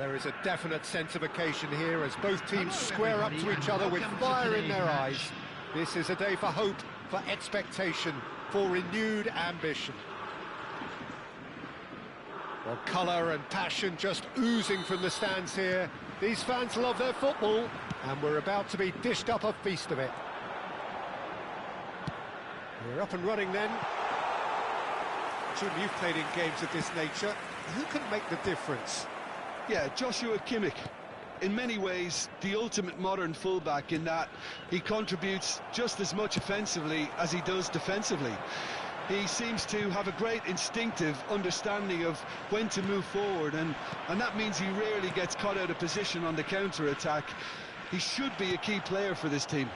There is a definite sense of occasion here as both teams square up to each other with fire in their eyes. This is a day for hope, for expectation, for renewed ambition. Well, colour and passion just oozing from the stands here. These fans love their football, and we're about to be dished up a feast of it. We're up and running then. Jim, you've played in games of this nature. Who can make the difference? Yeah, Joshua Kimmich. In many ways, the ultimate modern fullback in that he contributes just as much offensively as he does defensively. He seems to have a great instinctive understanding of when to move forward, and that means he rarely gets caught out of position on the counter-attack. He should be a key player for this team.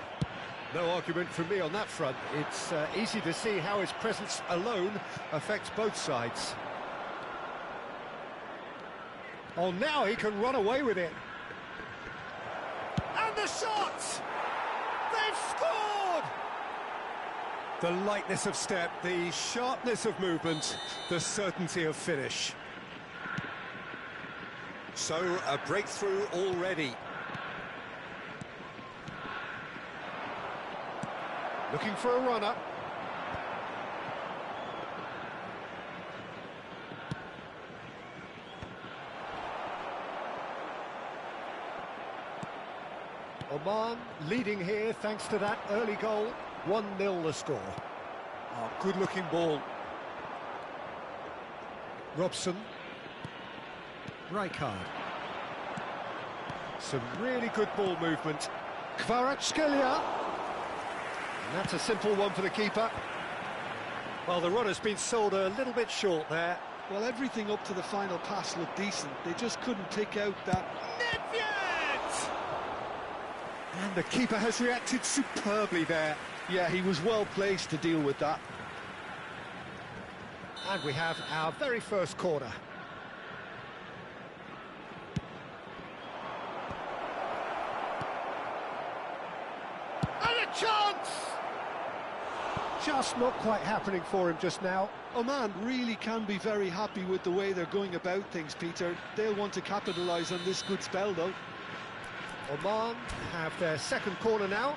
No argument from me on that front. It's easy to see how his presence alone affects both sides. Oh, now he can run away with it. And the shot! They've scored! The lightness of step, the sharpness of movement, the certainty of finish. So, a breakthrough already. Looking for a runner. Oman leading here thanks to that early goal. 1-0 the score. Oh, good-looking ball. Robson. Rijkaard. Some really good ball movement. Kvaratskhelia. And that's a simple one for the keeper. Well, the runner's been sold a little bit short there. Well, everything up to the final pass looked decent. They just couldn't pick out that... And the keeper has reacted superbly there. Yeah, he was well placed to deal with that. And we have our very first corner. And a chance! Just not quite happening for him just now. Oman really can be very happy with the way they're going about things, Peter. They'll want to capitalise on this good spell, though. Oman have their second corner now.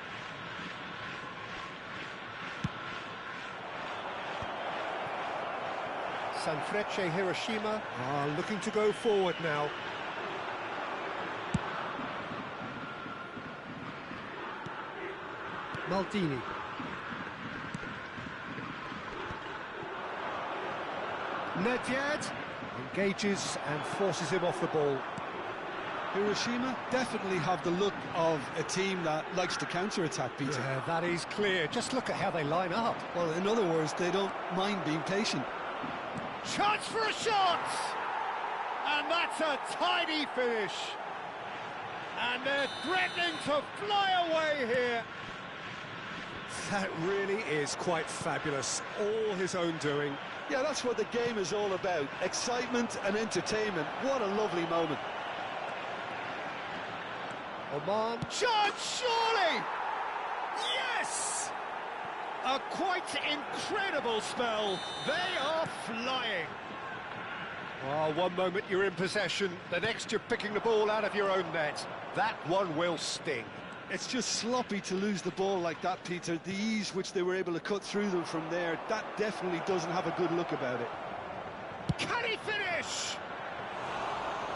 Sanfrecce Hiroshima are looking to go forward now. Maldini. Nedved engages and forces him off the ball. Hiroshima definitely have the look of a team that likes to counter-attack, Peter. Yeah, that is clear. Just look at how they line up. Well, in other words, they don't mind being patient. Chance for a shot! And that's a tidy finish. And they're threatening to fly away here. That really is quite fabulous. All his own doing. Yeah, that's what the game is all about. Excitement and entertainment. What a lovely moment. Oman, chance, surely! Yes! A quite incredible spell. They are flying. Oh, one moment you're in possession, the next you're picking the ball out of your own net. That one will sting. It's just sloppy to lose the ball like that, Peter. The ease which they were able to cut through them from there, that definitely doesn't have a good look about it. Can he finish?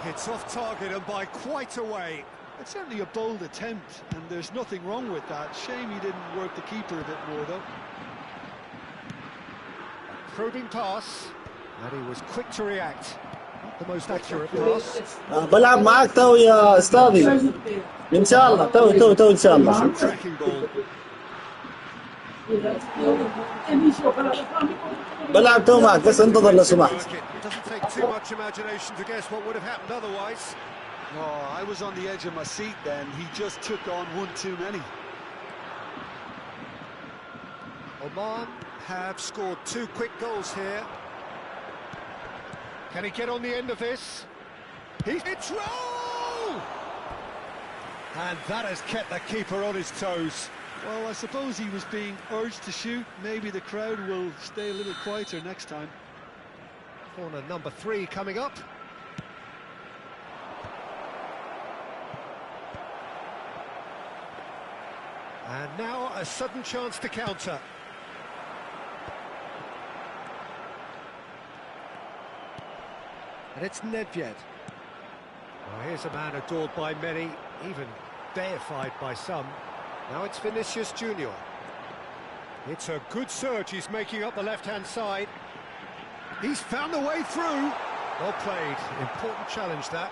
It's off target and by quite a way. It's certainly a bold attempt, and there's nothing wrong with that. Shame he didn't work the keeper a bit more, though. Probing pass, and he was quick to react. Not the most accurate pass. بلعب معك تو يا استاذي ان شاء الله تو ان شاء الله. Tracking ball. بلعب تو معك بس انتظر لو سمحت. It doesn't take too much imagination to guess what would have happened otherwise. Oh, I was on the edge of my seat then. He just took on one too many. Oman have scored 2 quick goals here. Can he get on the end of this? It's roll! And that has kept the keeper on his toes. Well, I suppose he was being urged to shoot. Maybe the crowd will stay a little quieter next time. Corner number 3 coming up. And now a sudden chance to counter. And it's Nedved. Well, here's a man adored by many, even deified by some. Now it's Vinicius Junior. It's a good surge he's making up the left-hand side. He's found the way through. Well played, important challenge that.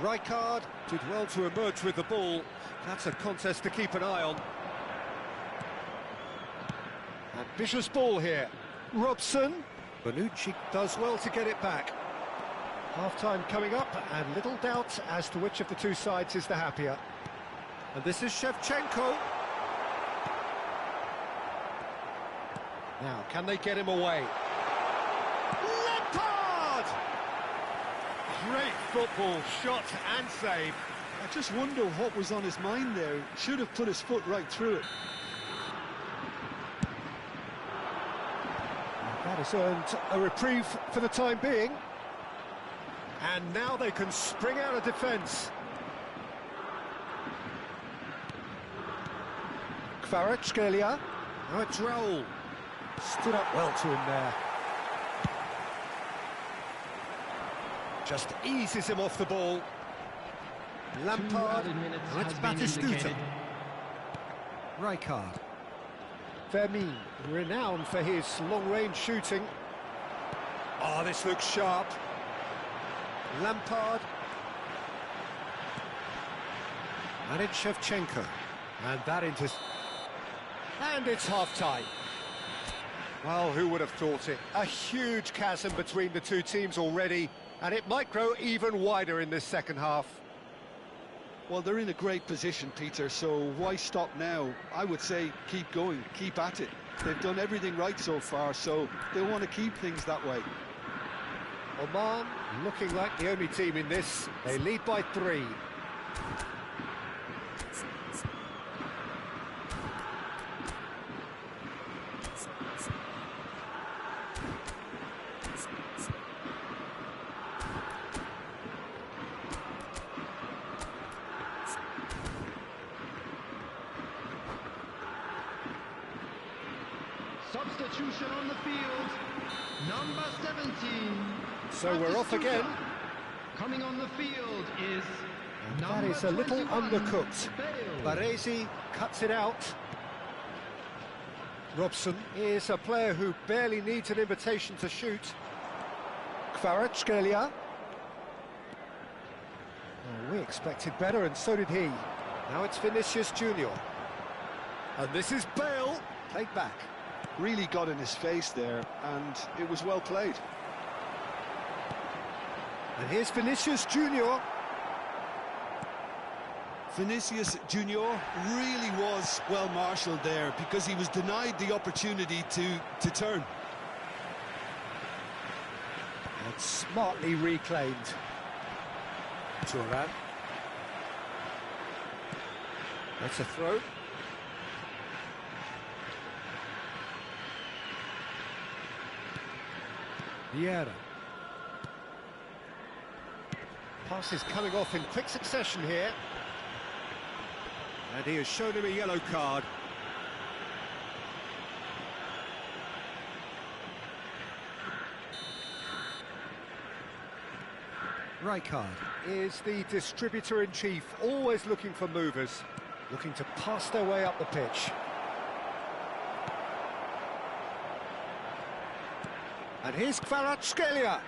Rijkaard did well to emerge with the ball. That's a contest to keep an eye on. Ambitious ball here. Robson. Bonucci does well to get it back. Half-time coming up, and little doubt as to which of the two sides is the happier. And this is Shevchenko. Now, can they get him away? Lampard! Great football, shot and save. I just wonder what was on his mind there. Should have put his foot right through it. That has earned a reprieve for the time being. And now they can spring out of defence. Kvaratskhelia. Now it's Raul. Stood up well to him there. Just eases him off the ball. Lampard. Now it's Batistuta. Rijkaard. Vermin, renowned for his long-range shooting. Oh, this looks sharp. Lampard. And it's Shevchenko. And that into... And it's half-time. Well, who would have thought it? A huge chasm between the two teams already, and it might grow even wider in this second half. Well, they're in a great position, Peter, so why stop now? I would say keep going, keep at it. They've done everything right so far, so they want to keep things that way. Oman looking like the only team in this. They lead by 3. Substitution on the field, number 17. So we're off again. Coming on the field is That is a little undercooked. Baresi cuts it out. Robson is a player who barely needs an invitation to shoot. Kvaratskhelia. Oh, we expected better, and so did he. Now it's Vinicius Junior. And this is Bale, played back. Really got in his face there, and it was well played. And here's Vinicius Junior. Vinicius Junior really was well marshalled there because he was denied the opportunity to turn. And smartly reclaimed. Turan. That's a throw. Vieira. Passes coming off in quick succession here. And he has shown him a yellow card. Rijkaard is the distributor-in-chief, always looking for movers, looking to pass their way up the pitch. And here's Kvaratskhelia.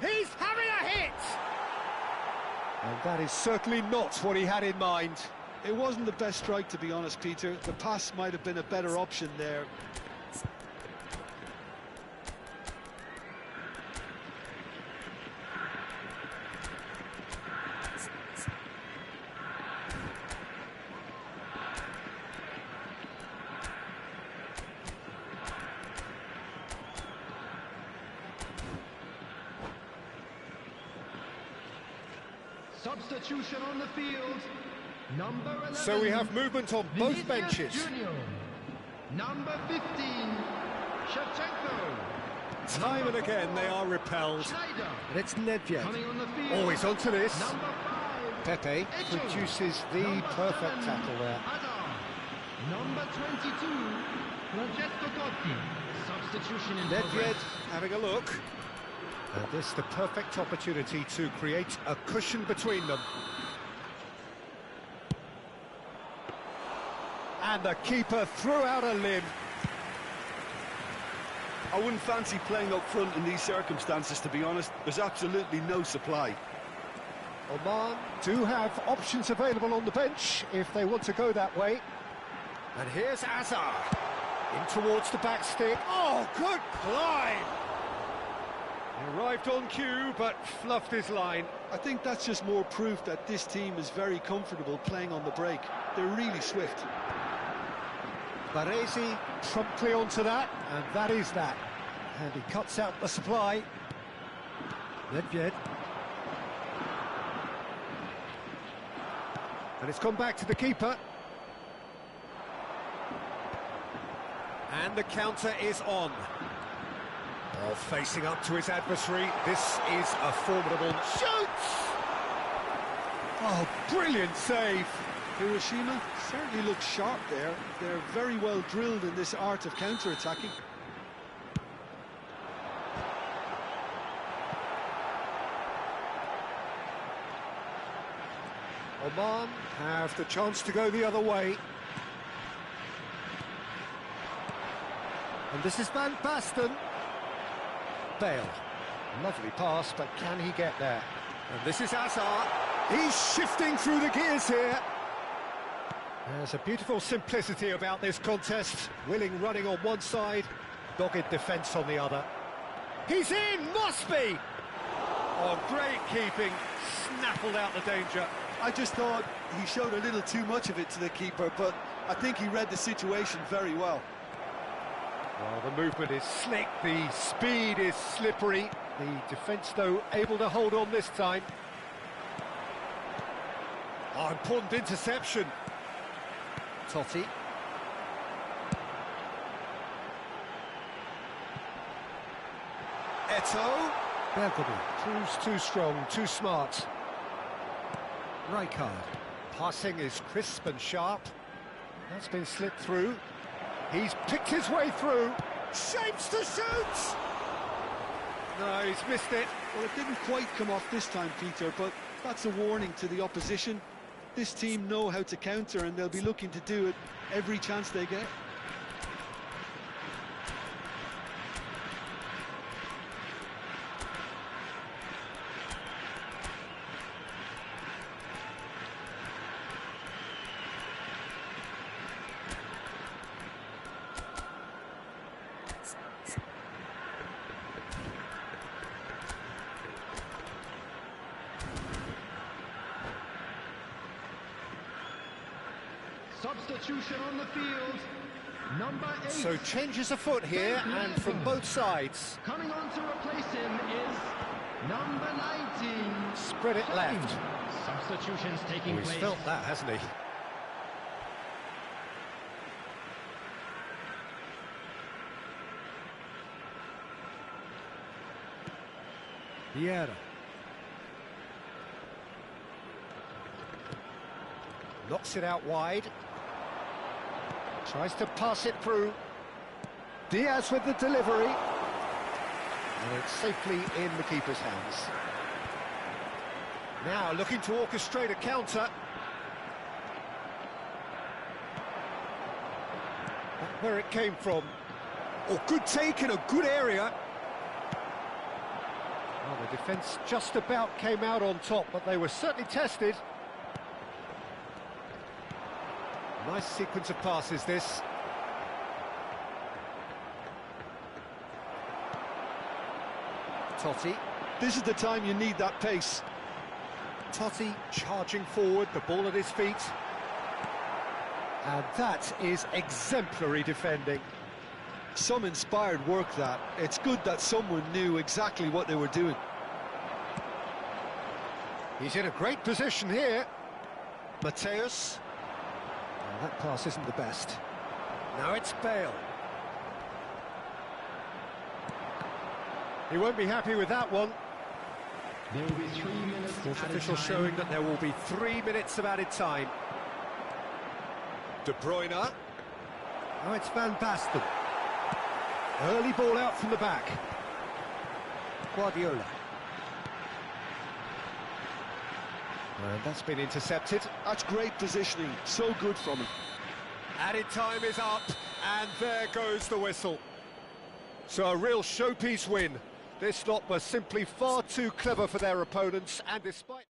He's having a hit! And that is certainly not what he had in mind. It wasn't the best strike, to be honest, Peter. The pass might have been a better option there. Substitution on the field, number 11. So we have movement on both Vinicius benches. Junior. Number 15, Shevchenko. Time and again they are repelled. Schneider. And it's Nedved. Coming on the field. Always onto this. Number 5, Pepe produces the perfect tackle there. Number 22, Francesco Totti. Substitution in Nedved progress. having a look. And this is the perfect opportunity to create a cushion between them. And the keeper threw out a limb. I wouldn't fancy playing up front in these circumstances, to be honest. There's absolutely no supply. Oman do have options available on the bench if they want to go that way. And here's Azar. In towards the back stick. Oh, good climb! He arrived on cue, but fluffed his line. I think that's just more proof that this team is very comfortable playing on the break. They're really swift. Baresi promptly onto that, and that is that. And he cuts out the supply. Nedved. And it's gone back to the keeper. And the counter is on. Oh, facing up to his adversary. This is a formidable... Shoots! Oh, brilliant save. Hiroshima certainly looks sharp there. They're very well drilled in this art of counter-attacking. Oman have the chance to go the other way. And this is Van Basten. Bale. Lovely pass, but can he get there? And this is Azar. He's shifting through the gears here. There's a beautiful simplicity about this contest. Willing running on one side, dogged defence on the other. He's in, must be! Oh, great keeping, snaffled out the danger. I just thought he showed a little too much of it to the keeper, but I think he read the situation very well. Well, the movement is slick, the speed is slippery. The defence, though, able to hold on this time. Oh, important interception. Totti. Eto'o. Bergamo proves too strong, too smart. Rijkaard. Passing is crisp and sharp. That's been slipped through. He's picked his way through. Shapes to shoot! No, he's missed it. Well, it didn't quite come off this time, Peter, but that's a warning to the opposition. This team know how to counter, and they'll be looking to do it every chance they get. Substitution on the field. Number 8. So changes afoot here, and from both sides. Coming on to replace him is number 19. Spread it left. Substitutions taking He's place. felt that, hasn't he? Vieira. Knocks it out wide. Tries to pass it through. Diaz with the delivery. And it's safely in the keeper's hands. Now looking to orchestrate a counter. Back where it came from. Oh, good take in a good area. Well, the defence just about came out on top, but they were certainly tested. Nice sequence of passes, this. Totti. This is the time you need that pace. Totti charging forward, the ball at his feet. And that is exemplary defending. Some inspired work, that. It's good that someone knew exactly what they were doing. He's in a great position here. Mateus. Well, that pass isn't the best. Now it's Bale. He won't be happy with that one. There will be 3 minutes Course added official time. showing that there will be 3 minutes of added time. De Bruyne. Oh, it's Van Basten. Early ball out from the back. Guardiola. And that's been intercepted. That's great positioning, so good from him. Added time is up, and there goes the whistle. So a real showpiece win. This lot was simply far too clever for their opponents, and despite...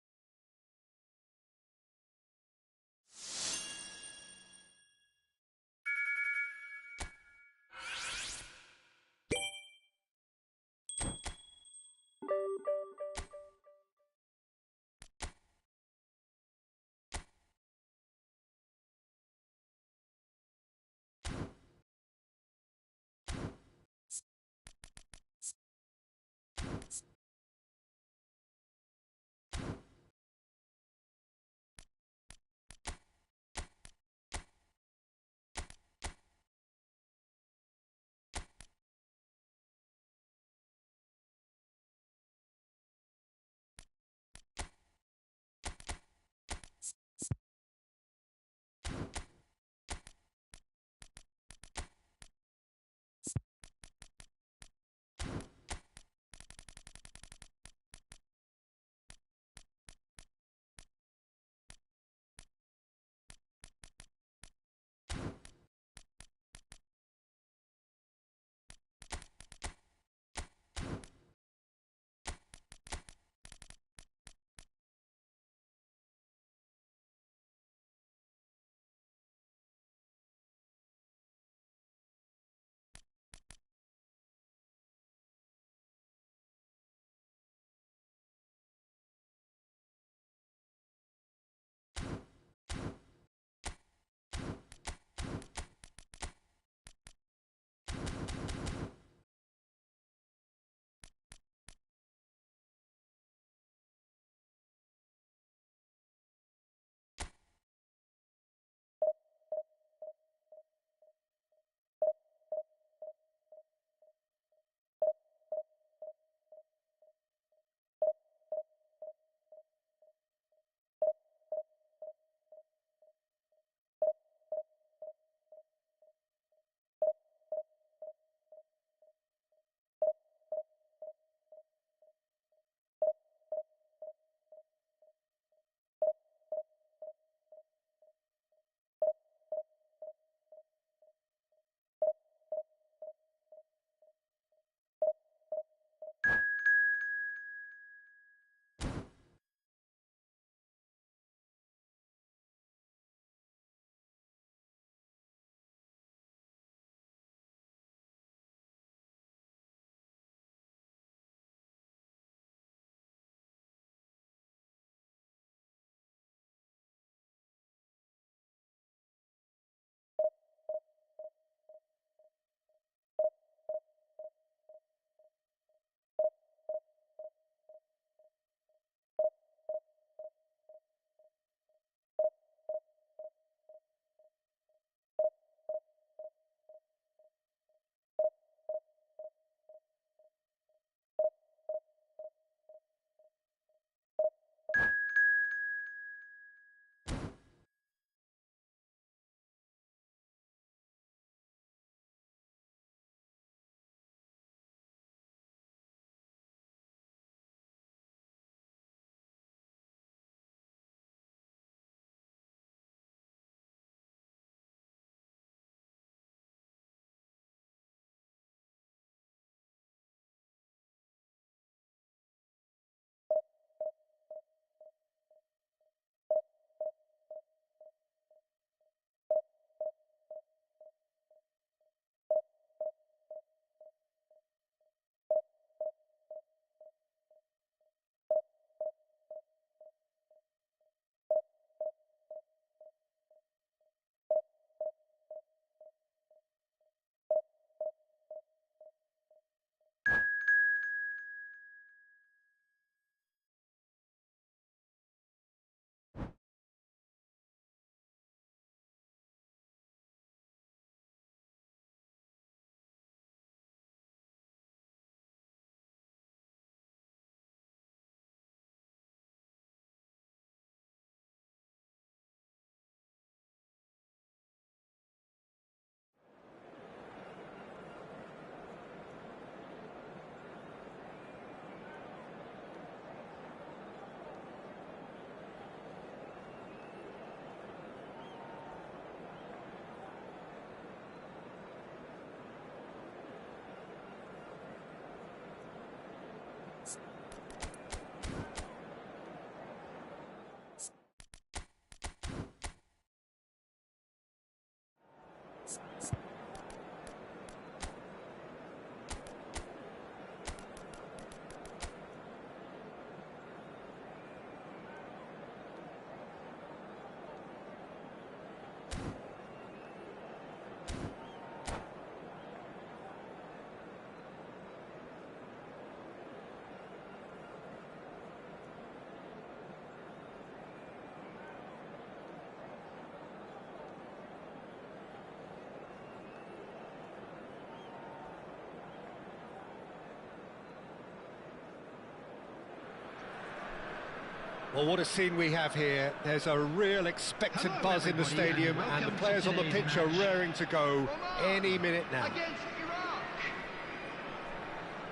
Well, what a scene we have here. There's a real expectant buzz in the stadium, and the players on the pitch are raring to go any minute now. Against Iraq.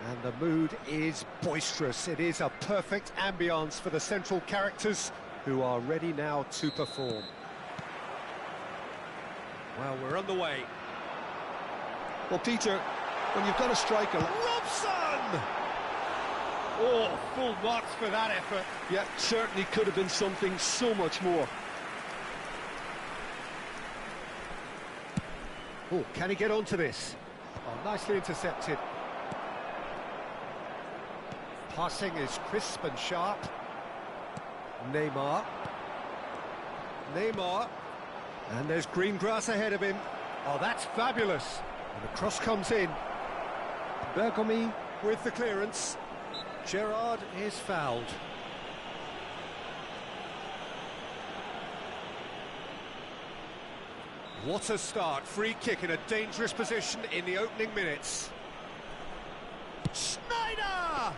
And the mood is boisterous. It is a perfect ambience for the central characters, who are ready now to perform. Well, we're on the way. Well, Peter, when you've got a striker... Robson! Oh, full marks for that effort. Yeah, certainly could have been something so much more. Oh, can he get onto this? Oh, nicely intercepted. Passing is crisp and sharp. Neymar. And there's green grass ahead of him. Oh, that's fabulous. And the cross comes in. Bergomi with the clearance. Gerrard is fouled. What a start. Free kick in a dangerous position in the opening minutes. Schneider!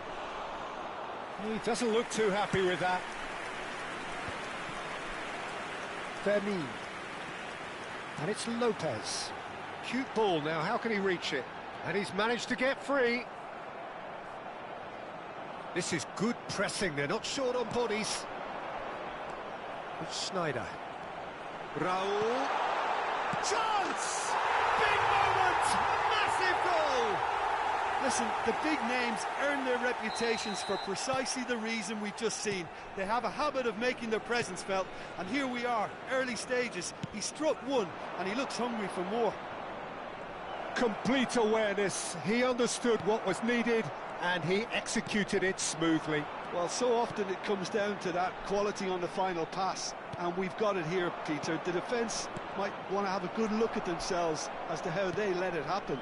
He doesn't look too happy with that. Fermin. And it's Lopez. Cute ball now, how can he reach it? And he's managed to get free. This is good pressing, they're not short on bodies. It's Schneider. Raul. Chance! Big moment! Massive goal! Listen, the big names earn their reputations for precisely the reason we've just seen. They have a habit of making their presence felt, and here we are, early stages. He struck one, and he looks hungry for more. Complete awareness, he understood what was needed, and he executed it smoothly. Well, so often it comes down to that quality on the final pass, and we've got it here, Peter. The defence might want to have a good look at themselves as to how they let it happen.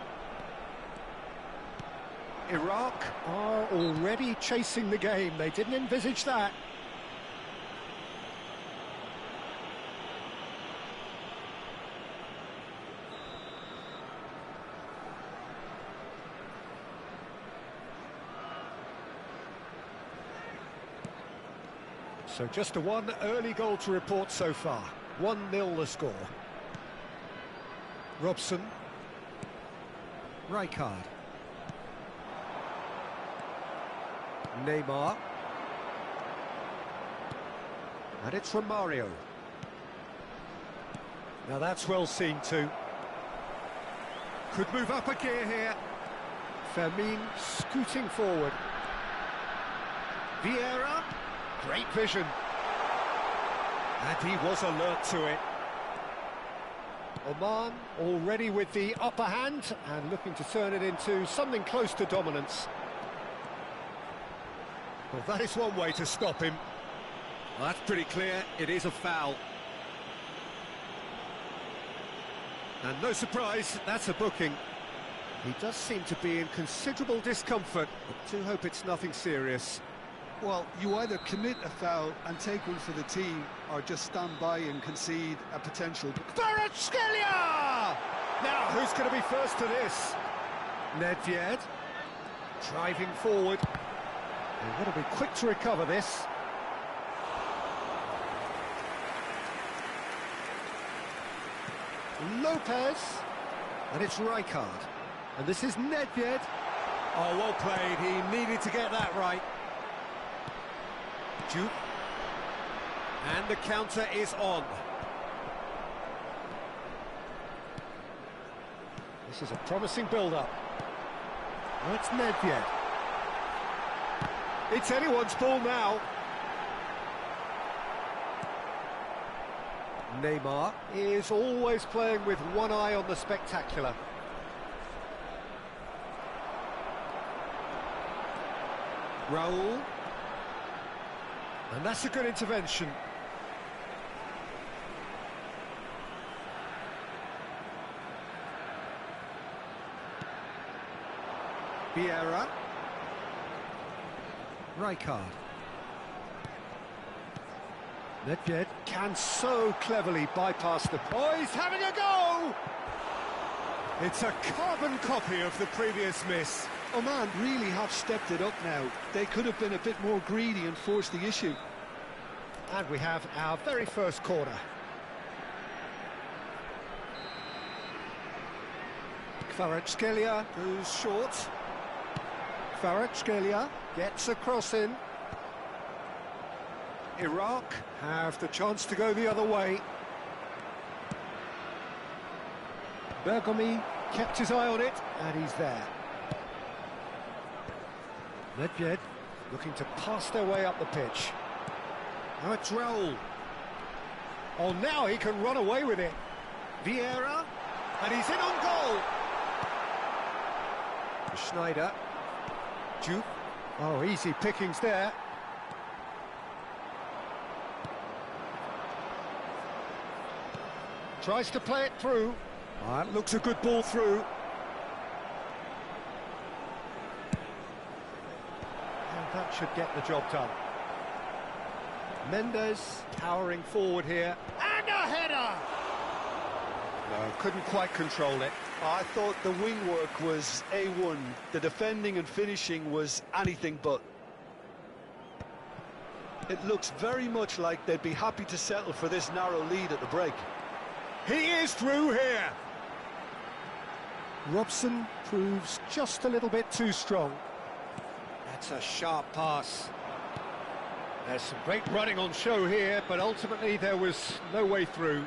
Iraq are already chasing the game. They didn't envisage that. So just a one early goal to report so far. 1-0 the score. Robson. Rijkaard. Neymar. And it's Romario. Now that's well seen too. Could move up a gear here. Fermin scooting forward. Vieira. Great vision. And he was alert to it. Oman already with the upper hand and looking to turn it into something close to dominance. Well, that is one way to stop him. Well, that's pretty clear, it is a foul. And no surprise, that's a booking. He does seem to be in considerable discomfort, but do hope it's nothing serious. Well, you either commit a foul and take one for the team, or just stand by and concede a potential... Kvaratskhelia! Now, who's going to be first to this? Nedved, driving forward. They've got to be quick to recover this. Lopez, and it's Rijkaard. And this is Nedved. Oh, well played, he needed to get that right. Duke. And the counter is on. This is a promising build-up. That's Nedved. It's anyone's ball now. Neymar is always playing with one eye on the spectacular. Raul. And that's a good intervention. Vieira. Rijkaard. Nedved can so cleverly bypass the... Oh, he's having a go! It's a carbon copy of the previous miss. Oman really have stepped it up now. They could have been a bit more greedy and forced the issue. And we have our very first corner. Kvaratskhelia goes short. Kvaratskhelia gets a cross in. Iraq have the chance to go the other way. Bergomi kept his eye on it, and he's there. Nedved looking to pass their way up the pitch. Now it's Raul. Oh, now he can run away with it. Vieira, and he's in on goal. Schneider. Duke. Oh, easy pickings there. Tries to play it through. That looks a good ball through. And that should get the job done. Mendes towering forward here. And a header! No, couldn't quite control it. I thought the wing work was A1. The defending and finishing was anything but. It looks very much like they'd be happy to settle for this narrow lead at the break. He is through here. Robson proves just a little bit too strong. That's a sharp pass. There's some great running on show here, but ultimately there was no way through.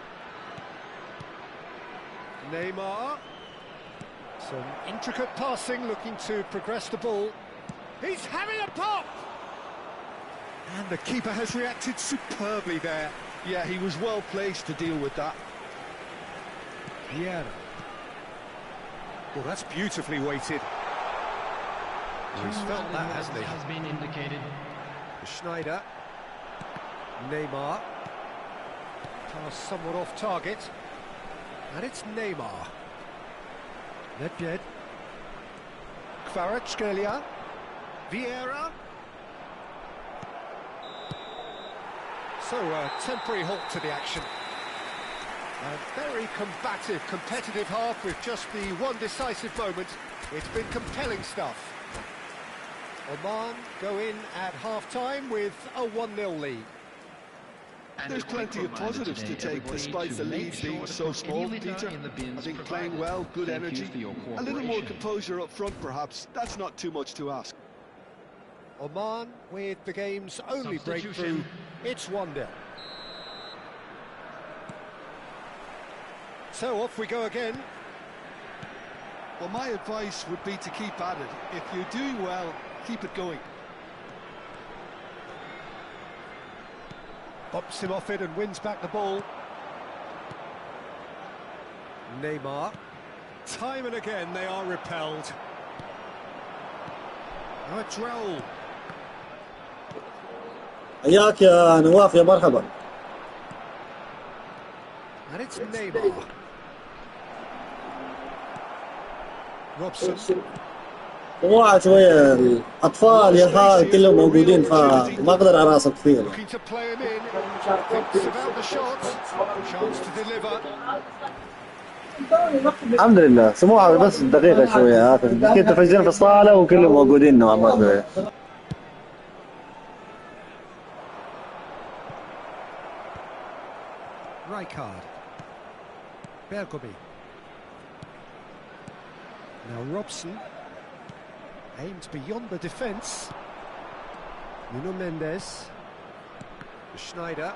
Neymar. Some intricate passing, looking to progress the ball. He's having a pop! And the keeper has reacted superbly there. Yeah, he was well placed to deal with that. Vieira. Well, that's beautifully weighted. He's felt that, hasn't he? Has been indicated. Schneider. Neymar. Pass somewhat off target. And it's Neymar. Nedved. Kvaratskhelia. Vieira. So a temporary halt to the action. A very combative, competitive half with just the one decisive moment. It's been compelling stuff. Oman go in at half-time with a 1-0 lead. There's plenty of positives to take despite the lead being so small, Peter. I think playing well, good energy, a little more composure up front perhaps. That's not too much to ask. Oman with the game's only breakthrough. It's 1-0. So off we go again. Well, my advice would be to keep at it. If you're doing well, keep it going. Bops him off it and wins back the ball. Neymar. Time and again they are repelled. Now it's Raul. حياك يا نواف يا مرحبا. And it's Neymar. Robson. طموحة شوية الأطفال يا خال كلهم موجودين فما أقدر أراصد كثير. Looking to play him in. Thinks about the shot. Chance to deliver. الحمد لله سموحة بس دقيقة شوية كنت فايزين في الصالة وكلهم موجودين نوعا ما شوية. Rijkaard. Bergomi. Now Robson aims beyond the defence. Nuno Mendes. Schneider.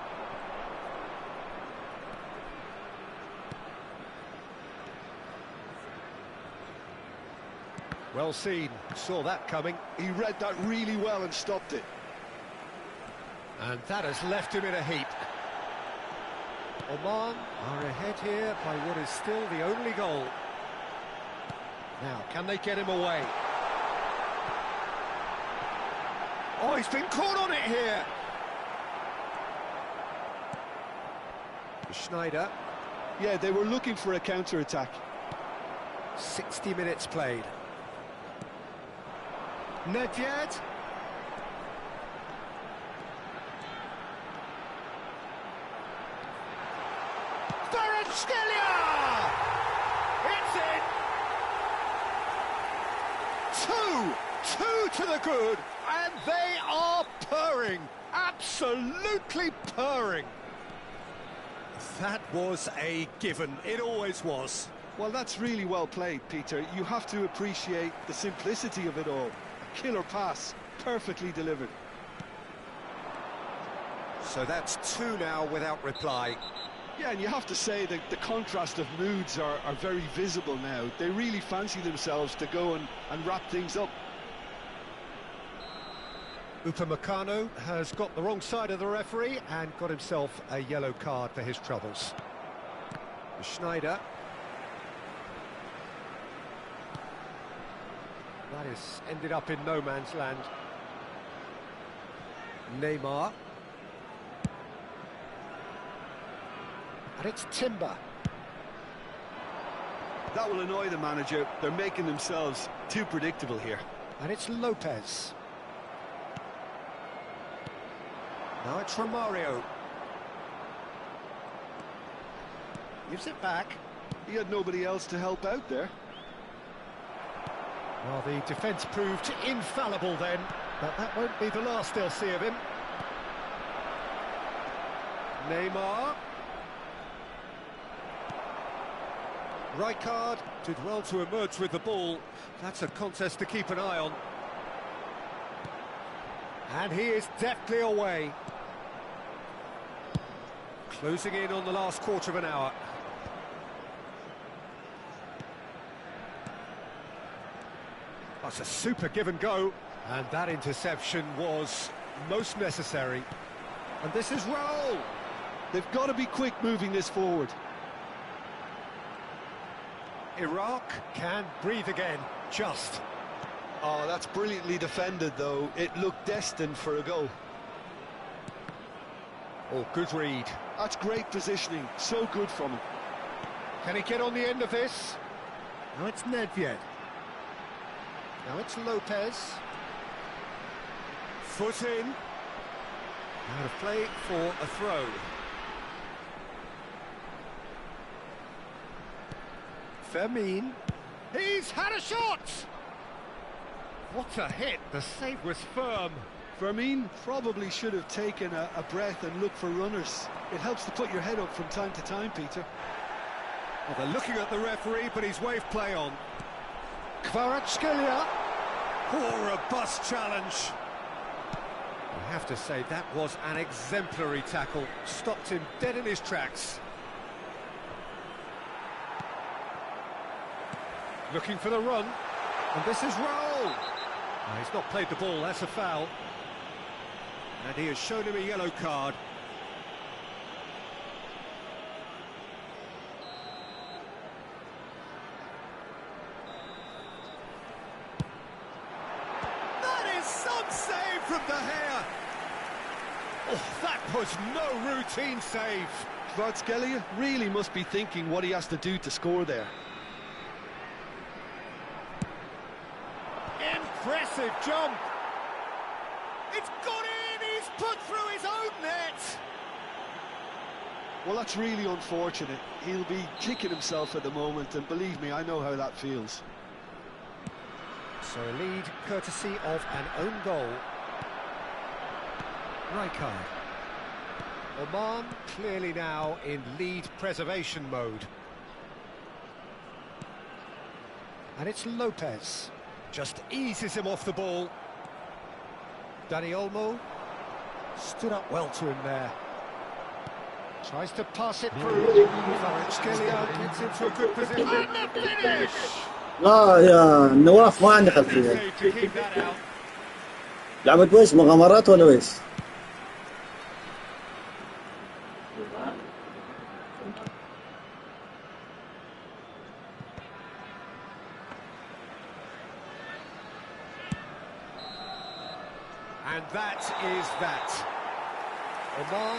Well seen, saw that coming. He read that really well and stopped it. And that has left him in a heap. Oman are ahead here by what is still the only goal. Now, can they get him away? Oh, he's been caught on it here. Schneider. Yeah, they were looking for a counter-attack. 60 minutes played. Nedved. Kvaratskhelia! It's in! Two to the good, and they are purring. Absolutely purring. That was a given. It always was. Well, that's really well played, Peter. You have to appreciate the simplicity of it all. A killer pass, perfectly delivered. So that's two now without reply. Yeah, and you have to say that the contrast of moods are very visible now. They really fancy themselves to go and wrap things up. Upamecano has got the wrong side of the referee and got himself a yellow card for his troubles. Schneider. That has ended up in no man's land. Neymar. And it's Timber. That will annoy the manager. They're making themselves too predictable here. And it's Lopez. Now it's Romario. Gives it back. He had nobody else to help out there. Well, the defence proved infallible then, but that won't be the last they'll see of him. Neymar. Rijkaard did well to emerge with the ball. That's a contest to keep an eye on. And he is deftly away. Closing in on the last quarter of an hour. That's a super give and go. And that interception was most necessary. And this is Raul. They've got to be quick moving this forward. Iraq can breathe again, just. Oh, that's brilliantly defended, though. It looked destined for a goal. Oh, good read. That's great positioning. So good from him. Can he get on the end of this? Now it's Nedved. Now it's Lopez. Foot in. Out of play for a throw. Fermin. He's had a shot! What a hit. The save was firm. Fermin probably should have taken a breath and looked for runners. It helps to put your head up from time to time, Peter. Well, they're looking at the referee, but he's waved play on. Kvaratskhelia. Oh, robust challenge. I have to say, that was an exemplary tackle. Stopped him dead in his tracks. Looking for the run. And this is Raul. Oh, he's not played the ball, that's a foul. And he has shown him a yellow card. That is some save from De Gea. Oh, that was no routine save. Kvaratskhelia really must be thinking what he has to do to score there. Impressive jump. It's got in, he's put through his own net. Well, that's really unfortunate. He'll be kicking himself at the moment, and believe me, I know how that feels. So a lead courtesy of an own goal. Rijkaard. Oman clearly now in lead preservation mode. And it's Lopez. Just eases him off the ball. Dani Olmo stood up well to him there. Tries to pass it through. Kvaratskhelia gets into a good position. And the finish! لا يا نواف ما عندي خلفية. Save to keep that out. لعبت ويش مغامرات ولا ويش؟ And that is that. Oman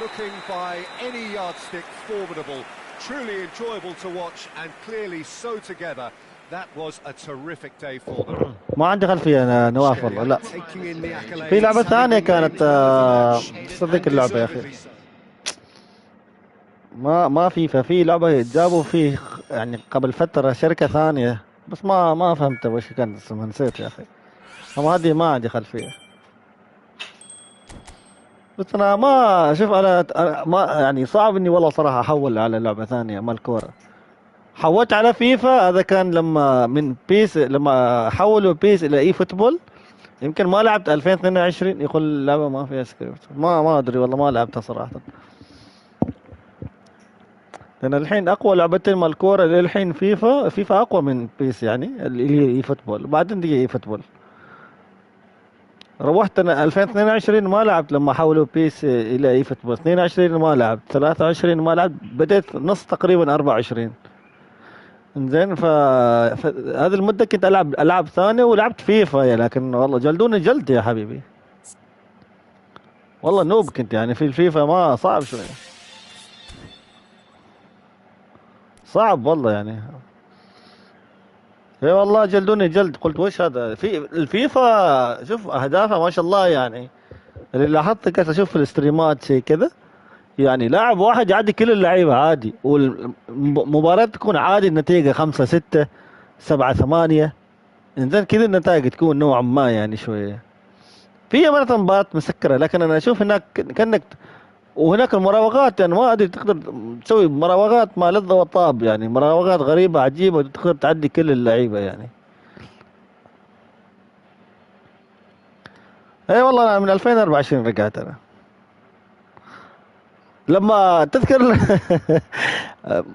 looking by any yardstick formidable. Truly enjoyable to watch and clearly so together. That was a terrific day for them. ما عندي خلفية أنا نواف والله لا. Taking in the accolades. في لعبة ثانية كانت صدق اللعبة يا أخي. ما في لعبة جابوا فيه يعني قبل فترة شركة ثانية بس ما فهمت وش كان اسمها نسيت يا أخي. أما هذه ما عندي خلفية. بس انا ما شوف، أنا ما يعني صعب اني والله صراحة احول على لعبة ثانية مال كورة. حولت على فيفا، هذا كان لما من بيس، لما حولوا بيس الى اي فوتبول. يمكن ما لعبت 2022، يقول اللعبة ما فيها سكريبت، ما ادري والله، ما لعبتها صراحة. لان الحين اقوى لعبتين مال كورة للحين فيفا اقوى من بيس، يعني اللي هي اي فوتبول، وبعدين دي اي فوتبول. روحت انا 2022 ما لعبت، لما حولوا بيس الى اي فوتبول 22 ما لعبت، 23 ما لعبت، بديت نص تقريبا 24. انزين هذه المدة كنت العب العاب ثانية ولعبت فيفا يا، لكن والله جلدوني جلد يا حبيبي. والله نوب كنت يعني في الفيفا، ما صعب شوية، صعب والله يعني. اي والله جلدوني جلد، قلت وش هذا في الفيفا. شوف اهدافها ما شاء الله يعني. اللي لاحظت كنت اشوف في الاستريمات شيء كذا، يعني لاعب واحد يعدي كل اللعيبة عادي، والمباراة تكون عادي، النتيجة 5-6 7-8. انزين كذا النتائج تكون نوعا ما يعني شوية. في مرة مباراة مسكرة، لكن انا اشوف هناك كأنك، وهناك المراوغات يعني ما ادري، تقدر تسوي مراوغات ما لذ وطاب، يعني مراوغات غريبة عجيبة، تقدر تعدي كل اللعيبة يعني. اي والله انا من 2024 رجعت انا. لما تذكر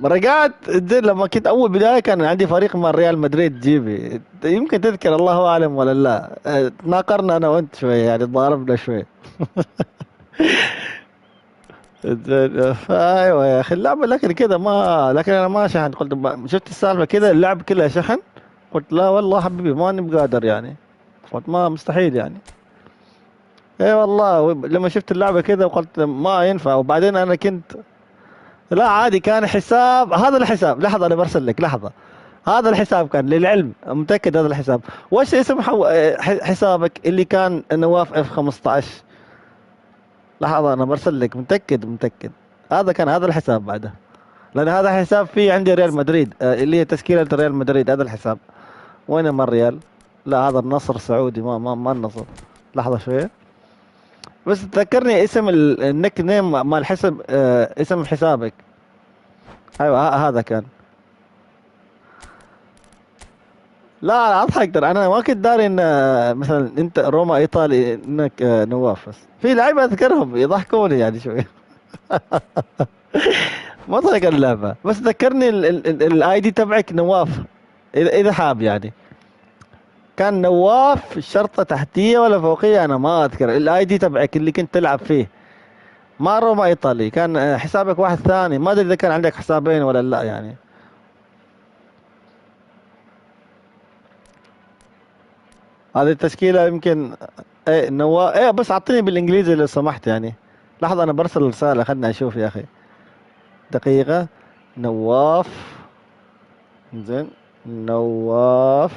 رجعت زين، لما كنت اول بدايه كان عندي فريق مع ريال مدريد جيبي، يمكن تذكر، الله اعلم ولا لا. تناقرنا انا وانت شويه يعني، تضاربنا شويه. زين، ايوه يا اخي اللعبه، لكن كذا ما، لكن انا ما شحن، قلت شفت السالفه كذا اللعب كلها شحن، قلت لا والله حبيبي ماني بقادر يعني، قلت ما مستحيل يعني. اي والله لما شفت اللعبه كذا وقلت ما ينفع، وبعدين انا كنت، لا عادي كان حساب، هذا الحساب لحظة أنا برسل لك لحظة. هذا الحساب كان للعلم، متأكد هذا الحساب. وش اسم حسابك اللي كان نواف اف 15؟ لحظة أنا برسل لك، متأكد. هذا كان هذا الحساب بعده، لأن هذا حساب فيه عندي ريال مدريد، اللي هي تشكيلة ريال مدريد، هذا الحساب. وين ما الريال؟ لا هذا النصر السعودي، ما النصر. لحظة شوية بس تذكرني اسم النيك نيم مال الحساب، اسم حسابك. ايوه هذا كان. لا اضحك ترى، انا ما كنت داري ان مثلا انت روما ايطالي انك نواف، بس في لعيبه اذكرهم يضحكوني يعني شوي. ما طريق اللعبه، بس ذكرني الاي دي تبعك نواف، اذا حاب يعني. كان نواف شرطه تحتيه ولا فوقيه، انا ما اذكر الاي دي تبعك اللي كنت تلعب فيه. ما روما ايطالي، كان حسابك واحد ثاني، ما ادري اذا كان عندك حسابين ولا لا يعني. هذه التشكيلة يمكن. ايه ايه بس اعطيني بالانجليزي لو سمحت يعني. لحظة انا برسل رسالة، خلنا اشوف يا اخي. دقيقة. نواف. زين. نواف.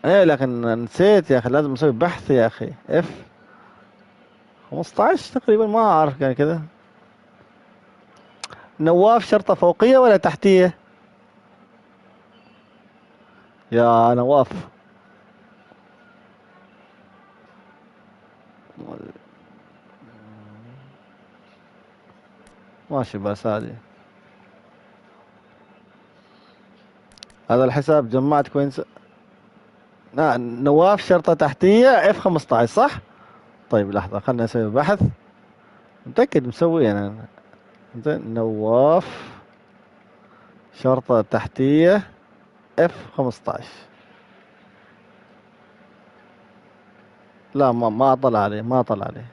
ايه لكن نسيت يا اخي، لازم اسوي بحث يا اخي. اف 15 تقريبا، ما اعرف كان كذا. نواف شرطة فوقية ولا تحتية؟ يا نواف. ماشي بس هذه. هذا الحساب جمعت كوينز. نواف شرطة تحتية اف 15 صح؟ طيب لحظة خلنا نسوي بحث. متأكد مسوي انا. زين نواف شرطة تحتية اف 15. لا ما طلع عليه،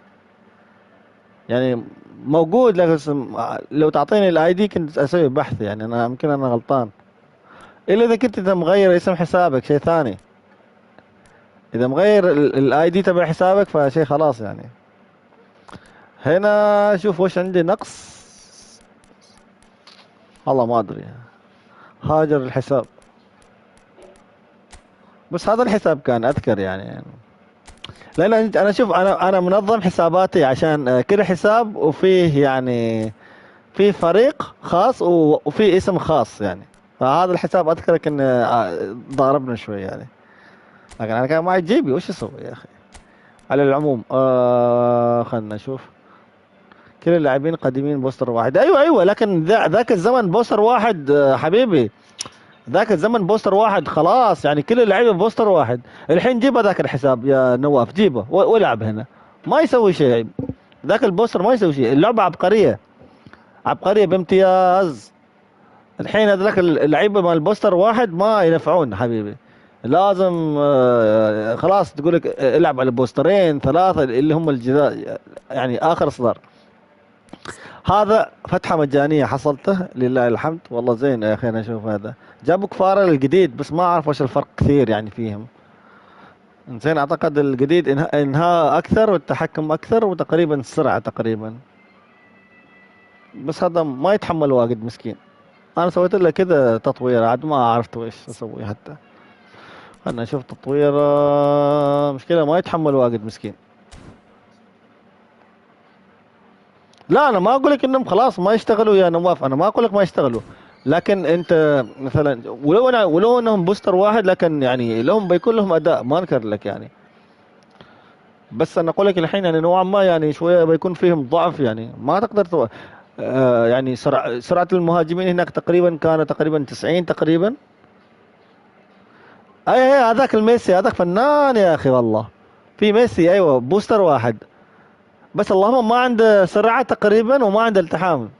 يعني موجود، لكن لو تعطيني الاي دي كنت اسوي بحث يعني، انا يمكن انا غلطان. الا اذا كنت انت مغير اسم حسابك شيء ثاني. اذا مغير الاي دي تبع حسابك فشيء خلاص يعني. هنا شوف وش عندي نقص. والله ما ادري. هاجر الحساب. بس هذا الحساب كان اذكر يعني. لان انا شوف، انا منظم حساباتي عشان كل حساب وفيه يعني، في فريق خاص وفي اسم خاص يعني. فهذا الحساب اذكرك ان ضاربنا شوي يعني. لكن انا كان معي جيبي، وش اسوي يا اخي؟ على العموم خلنا نشوف. كل اللاعبين قديمين بوستر واحد. ايوه ايوه، لكن ذاك الزمن بوستر واحد حبيبي. ذاك الزمن بوستر واحد خلاص، يعني كل اللعيبه بوستر واحد. الحين جيبه ذاك الحساب يا نواف، جيبه والعب هنا، ما يسوي شيء. ذاك البوستر ما يسوي شيء. اللعبه عبقريه، عبقريه بامتياز. الحين هذاك اللعيبه مال البوستر واحد ما ينفعون حبيبي. لازم خلاص تقول لك العب على بوسترين ثلاثه اللي هم الجداد، يعني اخر اصدار. هذا فتحة مجانية حصلته لله الحمد، والله زين يا اخي. انا اشوف هذا جابوا كفارة الجديد، بس ما اعرف وش الفرق كثير يعني فيهم. زين، اعتقد الجديد انهاء اكثر والتحكم اكثر وتقريبا السرعة تقريبا. بس هذا ما يتحمل واجد مسكين. انا سويت له كذا تطوير عاد ما عرفت وش اسوي حتى. خلنا نشوف تطوير. مشكلة ما يتحمل واجد مسكين. لا انا ما اقول لك انهم خلاص ما يشتغلوا يا نواف، انا ما اقول لك ما يشتغلوا. لكن انت مثلا ولو انهم بوستر واحد، لكن يعني لهم بيكون لهم اداء ما انكر لك يعني. بس انا اقول لك الحين يعني نوعا ما يعني شويه بيكون فيهم ضعف، يعني ما تقدر يعني سرعه المهاجمين هناك تقريبا كانت تقريبا 90 تقريبا. اي هذاك الميسي هذاك فنان يا اخي والله. في ميسي ايوه بوستر واحد، بس اللهم ما عنده سرعه تقريبا وما عنده التحام.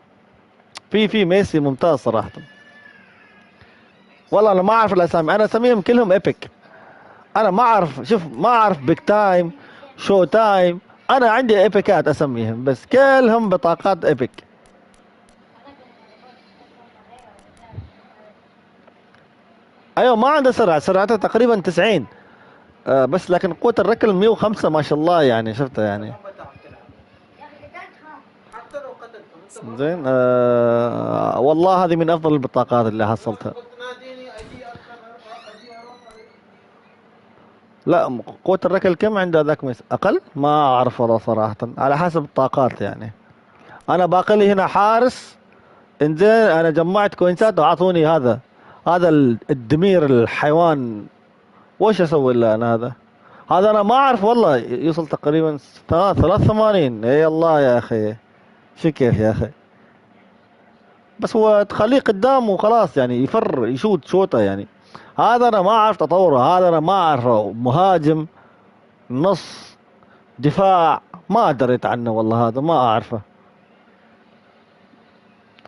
في ميسي ممتاز صراحه. والله انا ما اعرف الاسامي، انا اسميهم كلهم ايبك. انا ما اعرف، شوف ما اعرف بيك تايم، شو تايم. انا عندي ايبكات اسميهم، بس كلهم بطاقات ايبك. ايوه ما عنده سرعه، سرعته تقريبا 90. بس لكن قوه الركل 105 ما شاء الله، يعني شفته يعني. زين والله هذه من افضل البطاقات اللي حصلتها. لا قوة الركل كم عند ذاك اقل؟ ما اعرف والله صراحة، على حسب الطاقات يعني. انا باقي لي هنا حارس. انزين انا جمعت كوينسات واعطوني هذا الدمير الحيوان. وش اسوي له انا هذا انا ما اعرف والله. يوصل تقريبا 83. اي الله يا اخي، شو كيف يا اخي. بس هو تخليه قدام وخلاص يعني يفر يشوت شوطه يعني. هذا انا ما اعرف تطوره، هذا انا ما اعرفه. مهاجم، نص، دفاع، ما دريت عنه والله، هذا ما اعرفه.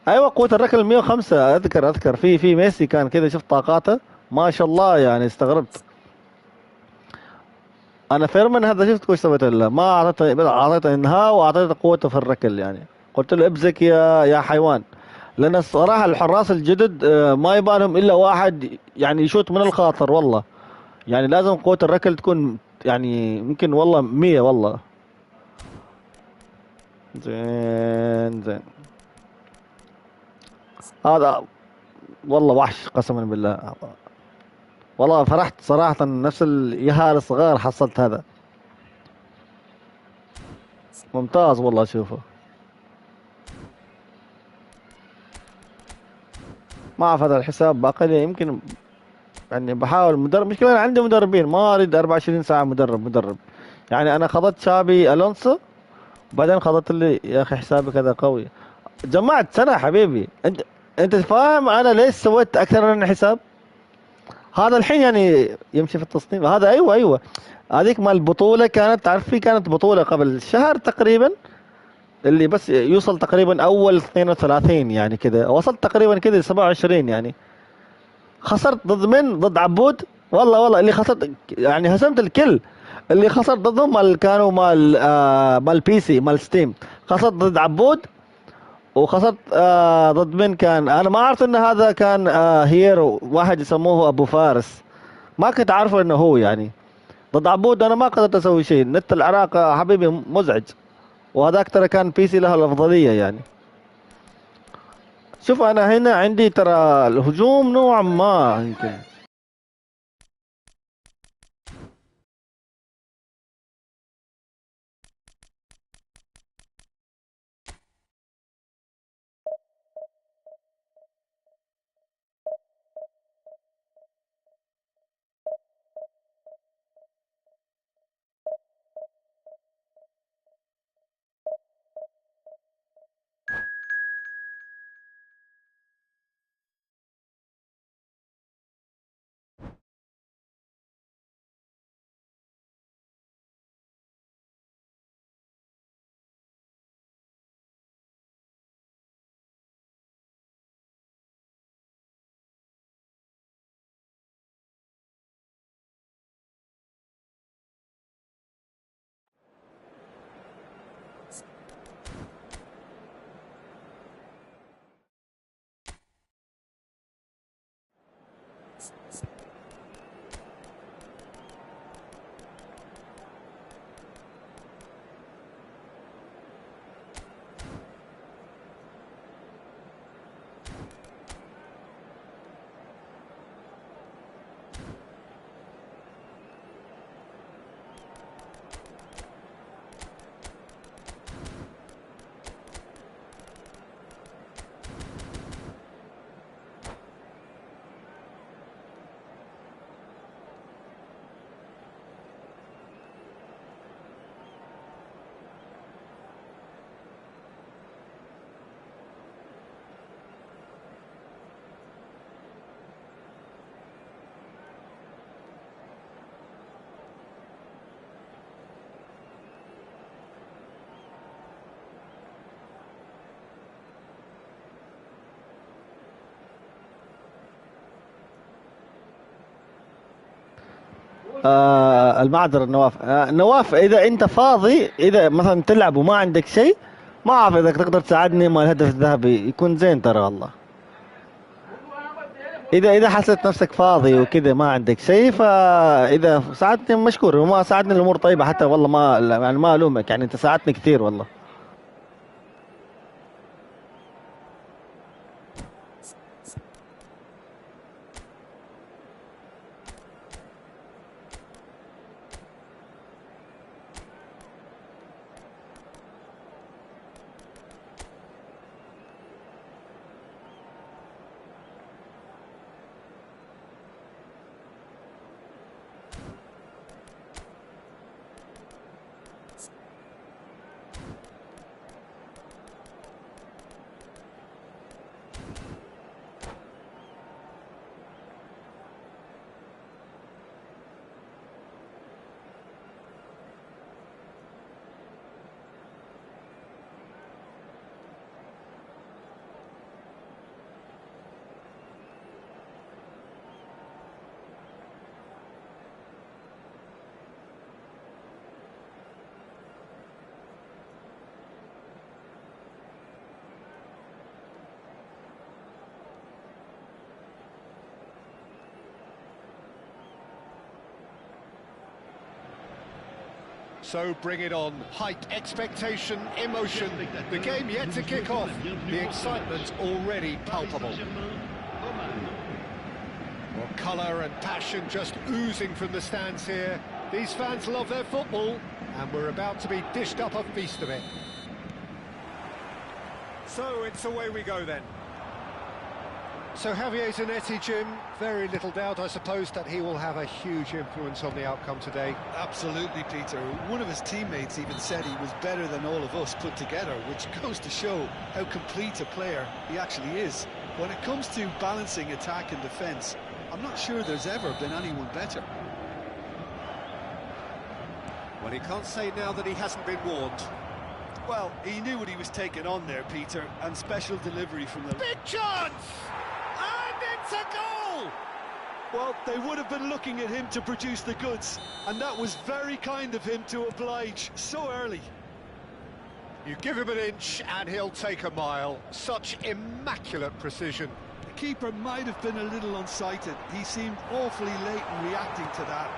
ايوه قوة الركل 105. اذكر في ميسي كان كذا، شفت طاقاته ما شاء الله يعني استغربت. انا فيرمان هذا شفت وش سويت له؟ ما اعطيته انهاء واعطيته قوته في الركل يعني. قلت له ابزك يا حيوان. لان الصراحة الحراس الجدد ما يبالهم الا واحد يعني يشوت من الخاطر والله. يعني لازم قوة الركل تكون يعني يمكن والله 100 والله. زين زين. هذا والله وحش قسما بالله. والله فرحت صراحة، نفس اليهال الصغار حصلت هذا. ممتاز والله اشوفه. ما اعرف هذا الحساب باقي لي يمكن. يعني بحاول مدرب، مشكلة أنا عندي مدربين ما اريد 24 ساعة مدرب. يعني انا خذت شابي الونسو، وبعدين خذت لي يا اخي حسابي كذا قوي. جمعت سنة حبيبي. انت فاهم انا ليش سويت اكثر من حساب؟ هذا الحين يعني يمشي في التصنيف هذا. ايوه ايوه. هذيك مال البطولة كانت تعرف، في كانت بطولة قبل شهر تقريبا، اللي بس يوصل تقريبا اول 32 يعني كذا، وصلت تقريبا كذا 27 يعني. خسرت ضد من؟ ضد عبود. والله اللي خسرت يعني هزمت الكل. اللي خسرت ضدهم مال كانوا مال بي سي مال ستيم. خسرت ضد عبود، وخسرت ضد من كان. انا ما عرفت ان هذا كان هيرو واحد يسموه ابو فارس. ما كنت عارفه انه هو يعني. ضد عبود انا ما قدرت اسوي شيء. نت العراق حبيبي مزعج. وهذاك ترى كان بي سي له الافضليه يعني. شوف انا هنا عندي ترى الهجوم نوعا ما يمكن المعذرة نواف. نواف، إذا أنت فاضي، إذا مثلا تلعب وما عندك شيء، ما أعرف إذا تقدر تساعدني مع الهدف الذهبي، يكون زين ترى والله. إذا حسيت نفسك فاضي وكذا ما عندك شيء، فإذا ساعدتني مشكور، وما ساعدني الأمور طيبة حتى والله، ما يعني ما ألومك، يعني أنت ساعدتني كثير والله. So bring it on. Hype, expectation, emotion. The game yet to kick off. The excitement already palpable. Well, colour and passion just oozing from the stands here. These fans love their football, and we're about to be dished up a feast of it. So it's away we go then. So Javier Zanetti, Jim, very little doubt, I suppose, that he will have a huge influence on the outcome today. Absolutely, Peter. One of his teammates even said he was better than all of us put together, which goes to show how complete a player he actually is. When it comes to balancing attack and defence, I'm not sure there's ever been anyone better. Well, he can't say now that he hasn't been warned. Well, he knew what he was taking on there, Peter, and special delivery from the... Big chance! And it's a goal! Well, they would have been looking at him to produce the goods, and that was very kind of him to oblige so early. You give him an inch and he'll take a mile. Such immaculate precision. The keeper might have been a little unsighted. He seemed awfully late in reacting to that.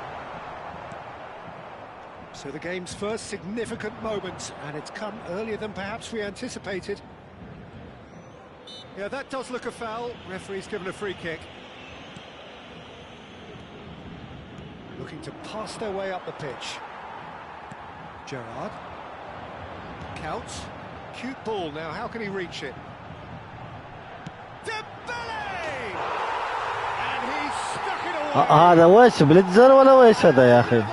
So the game's first significant moment, and it's come earlier than perhaps we anticipated. Yeah, that does look a foul. Referee's given a free kick. Looking to pass their way up the pitch. Gerrard. Counts. Cute ball now, how can he reach it? Dembele! And he's stuck it away! هذا وش بليتزر ولا وش هذا يا أخي؟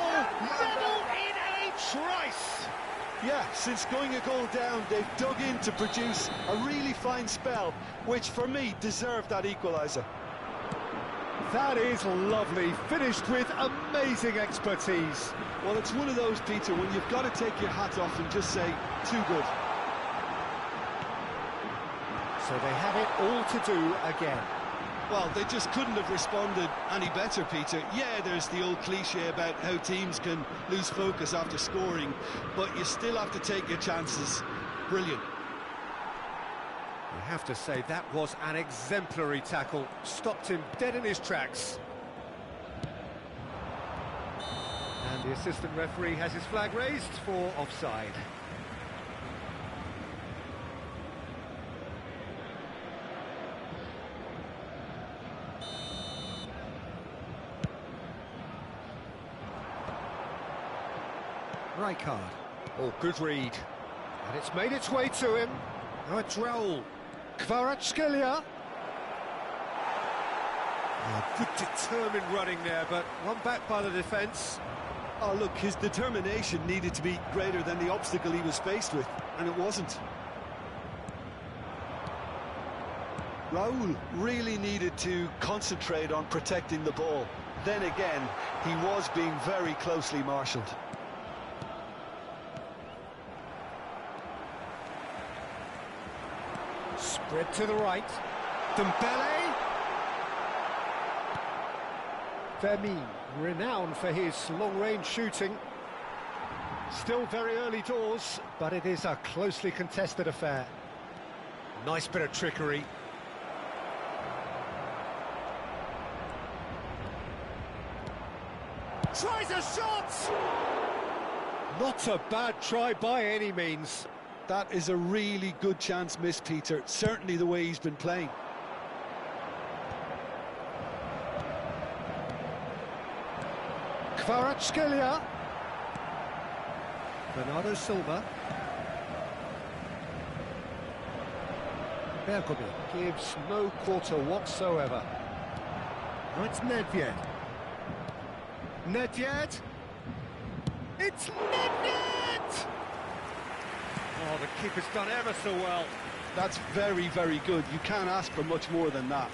Yeah, since going a goal down, they've dug in to produce a really fine spell, which for me deserved that equaliser. That is lovely, finished with amazing expertise. Well, it's one of those, Peter, when you've got to take your hat off and just say, too good. So they have it all to do again. Well, they just couldn't have responded any better, Peter. Yeah, there's the old cliche about how teams can lose focus after scoring, but you still have to take your chances. Brilliant. I have to say, that was an exemplary tackle. Stopped him dead in his tracks. And the assistant referee has his flag raised for offside. Rijkaard. Oh, good read. And it's made its way to him. Now it's Raul. Kvaratskhelia. Oh, good determined running there, but one back by the defence. Oh, look, his determination needed to be greater than the obstacle he was faced with, and it wasn't. Raul really needed to concentrate on protecting the ball. Then again, he was being very closely marshalled. Spread to the right. Dembele. Vermin, renowned for his long-range shooting. Still very early doors, but it is a closely contested affair. Nice bit of trickery. Tries a shot! Not a bad try by any means. That is a really good chance missed, Peter. Certainly the way he's been playing. Kvaratskhelia. Bernardo Silva. Bergomi gives no quarter whatsoever. Now it's Nedved. Nedved. It's Nedved! Oh, the keeper's done ever so well. That's very, very good. You can't ask for much more than that.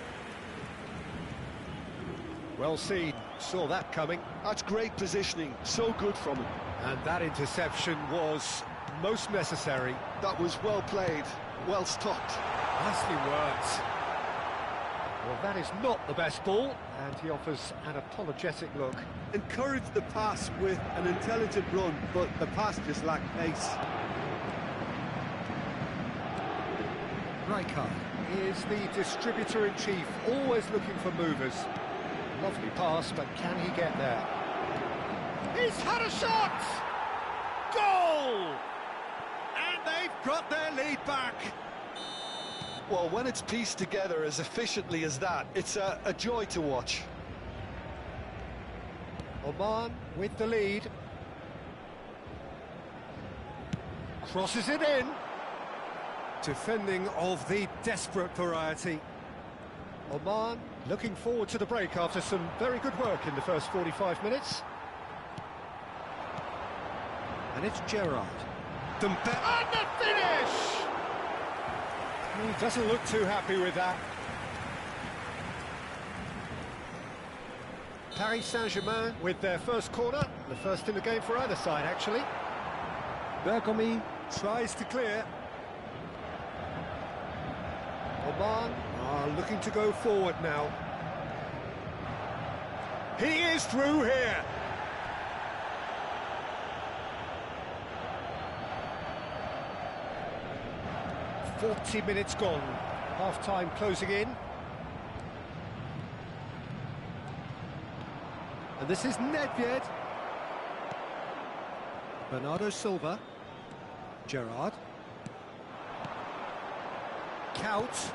Well seen. Saw that coming. That's great positioning. So good from him. And that interception was most necessary. That was well played, well stopped. Nicely worked. Well, that is not the best ball, and he offers an apologetic look. Encouraged the pass with an intelligent run, but the pass just lacked pace. Rijkaard is the distributor-in-chief, always looking for movers. Lovely pass, but can he get there? He's had a shot! Goal! And they've got their lead back. Well, when it's pieced together as efficiently as that, it's a joy to watch. Oman with the lead. Crosses it in. Defending of the desperate variety. Oman looking forward to the break after some very good work in the first 45 minutes. And it's Gerrard. And the finish! He doesn't look too happy with that. Paris Saint-Germain with their first corner, the first in the game for either side, actually. Bergomi tries to clear. Oman are looking to go forward now. He is through here. "40 minutes gone. Half-time closing in. And this is Nedved. Bernardo Silva. Gerrard. Count.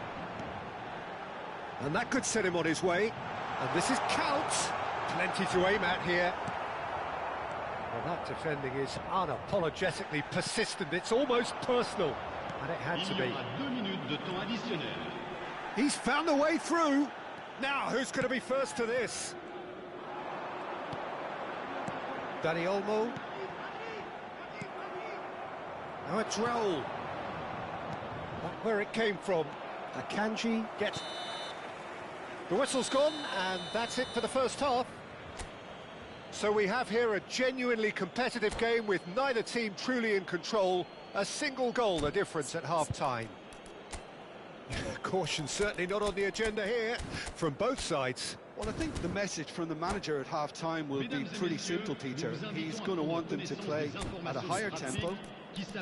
And that could set him on his way. And this is Count. Plenty to aim at here. Well, that defending is unapologetically persistent. It's almost personal. And it had to be. He's found a way through. Now, who's going to be first to this? Dani Olmo. Now it's Raul. Not where it came from. Akanji gets... The whistle's gone, and that's it for the first half. So we have here a genuinely competitive game with neither team truly in control. A single goal the difference at half-time. Caution certainly not on the agenda here from both sides. Well, I think the message from the manager at half-time will be pretty simple, Peter. He's going to want them to play at a higher tempo,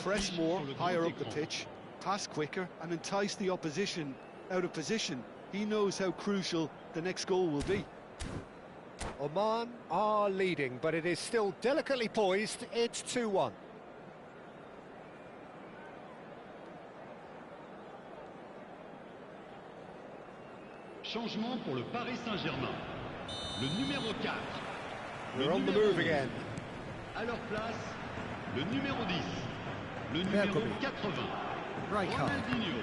press more, higher up the pitch, pass quicker and entice the opposition out of position. He knows how crucial the next goal will be. Oman are leading, but it is still delicately poised. It's 2-1. Changement pour le Paris Saint-Germain. Le numéro 4. We're on the move again. À leur place, le numéro 10. Le numéro 80. Ronaldinho.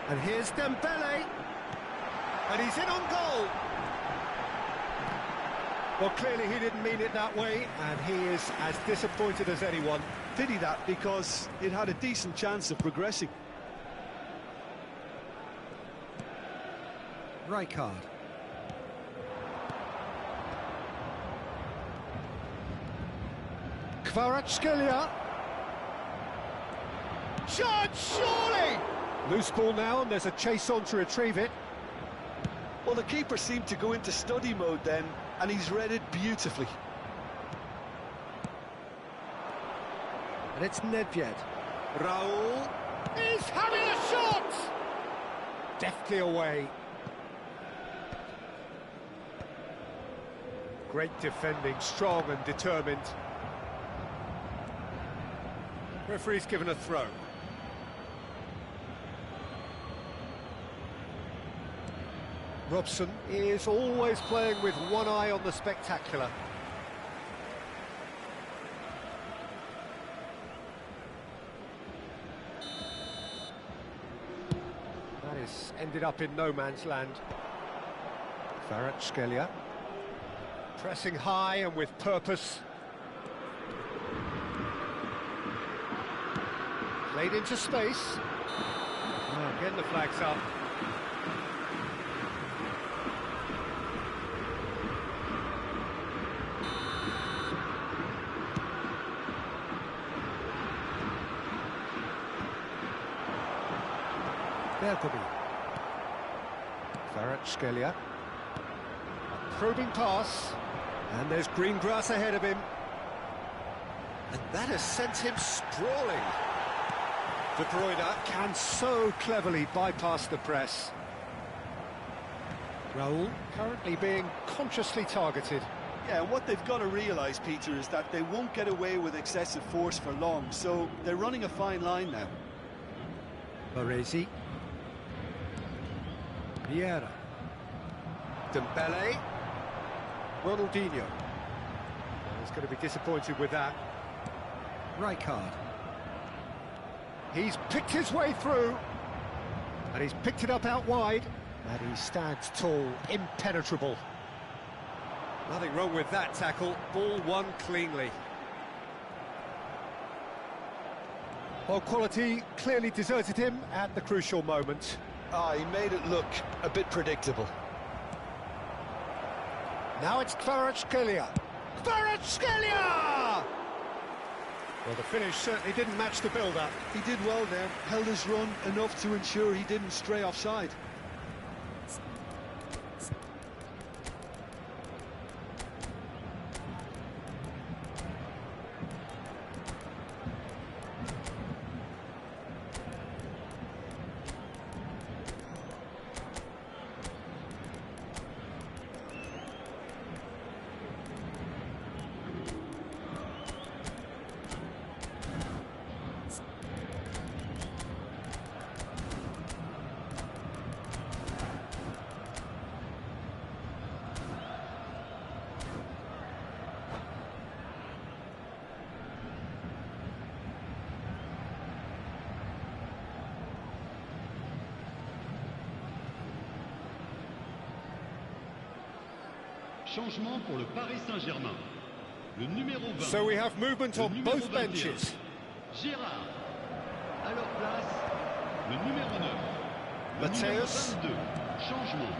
And here's Dembele. And he's in on goal. Well, clearly he didn't mean it that way, and he is as disappointed as anyone. Pity that, because it had a decent chance of progressing. Rijkaard. Kvaratskhelia. Shot, surely! Loose ball now, and there's a chase on to retrieve it. Well, the keeper seemed to go into study mode then, and he's read it beautifully. And it's Nedved. Raul is having a shot! Deftly away. Great defending, strong and determined. Referee's given a throw. Robson is always playing with one eye on the spectacular. That is ended up in no man's land. Kvaratskhelia. Pressing high and with purpose. Played into space. Oh, again the flag's up. Berkobi. Kvaratskhelia. Probing pass. And there's green grass ahead of him. And that has sent him sprawling. De Bruyne can so cleverly bypass the press. Raul currently being consciously targeted. Yeah, and what they've got to realise, Peter, is that they won't get away with excessive force for long, so they're running a fine line now. Baresi. Vieira. Dembele. Ronaldinho. He's going to be disappointed with that. Rijkaard. He's picked his way through. And he's picked it up out wide. And he stands tall, impenetrable. Nothing wrong with that tackle. Ball won cleanly. Well, quality clearly deserted him at the crucial moment. He made it look a bit predictable. Now it's Kvaratskhelia. Kvaratskhelia! Well, the finish certainly didn't match the build-up. He did well there, held his run enough to ensure he didn't stray offside. Changement pour le Paris Saint-Germain. Le numéro 20. So we have movement on both 21. benches. Gérard. À leur place, le numéro 9. Le Mateus. numéro 22. Changement.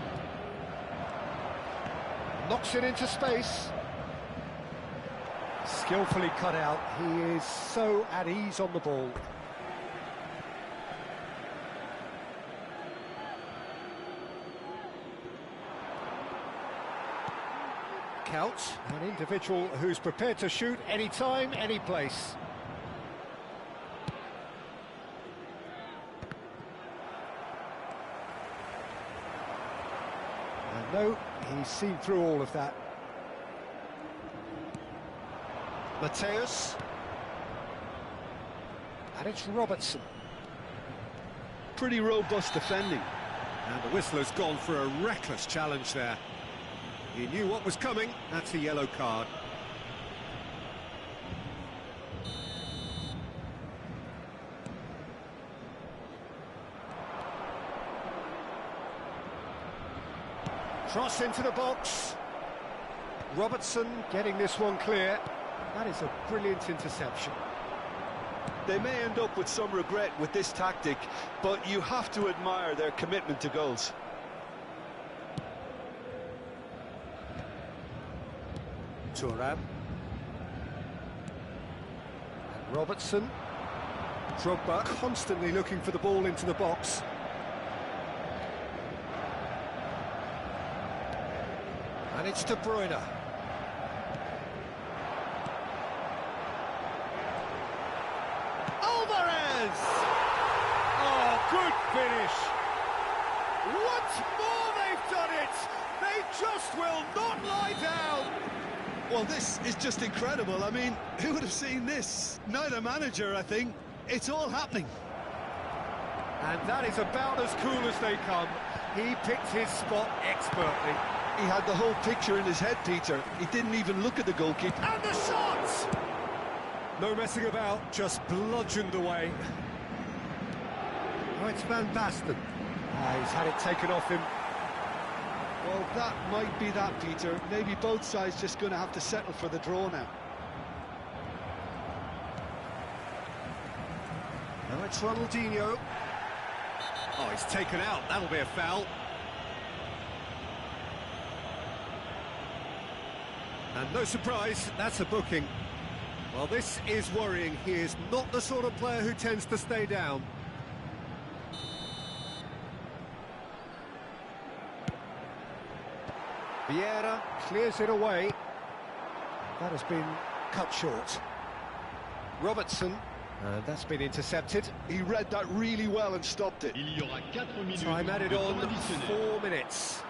Knocks it into space. Skillfully cut out. He is so at ease on the ball. kick out. An individual who's prepared to shoot any time, any place. And no, he's seen through all of that. Mateus. And it's Robertson. Pretty robust defending. And the whistler's gone for a reckless challenge there. He knew what was coming. That's a yellow card. Cross into the box. Robertson getting this one clear. That is a brilliant interception. They may end up with some regret with this tactic, but you have to admire their commitment to goals. Thuram. And Robertson. Drogba constantly looking for the ball into the box. And it's De Bruyne. Alvarez! Oh, good finish. Once more they've done it. They just will not lie down. Well, this is just incredible. I mean, who would have seen this? Neither manager, I think. It's all happening. And that is about as cool as they come. He picked his spot expertly. He had the whole picture in his head, Peter. He didn't even look at the goalkeeper. And the shot! No messing about, just bludgeoned away. Oh, it's Van Basten. He's had it taken off him. Well, that might be that, Peter. Maybe both sides just going to have to settle for the draw now. Now it's Ronaldinho. Oh, he's taken out. That'll be a foul. And no surprise, that's a booking. Well, this is worrying. He is not the sort of player who tends to stay down. Vieira clears it away. That has been cut short. Robertson, that's been intercepted. He read that really well and stopped it. Il y aura 4 minutes. Time added de on, temps additionnel. 4 minutes.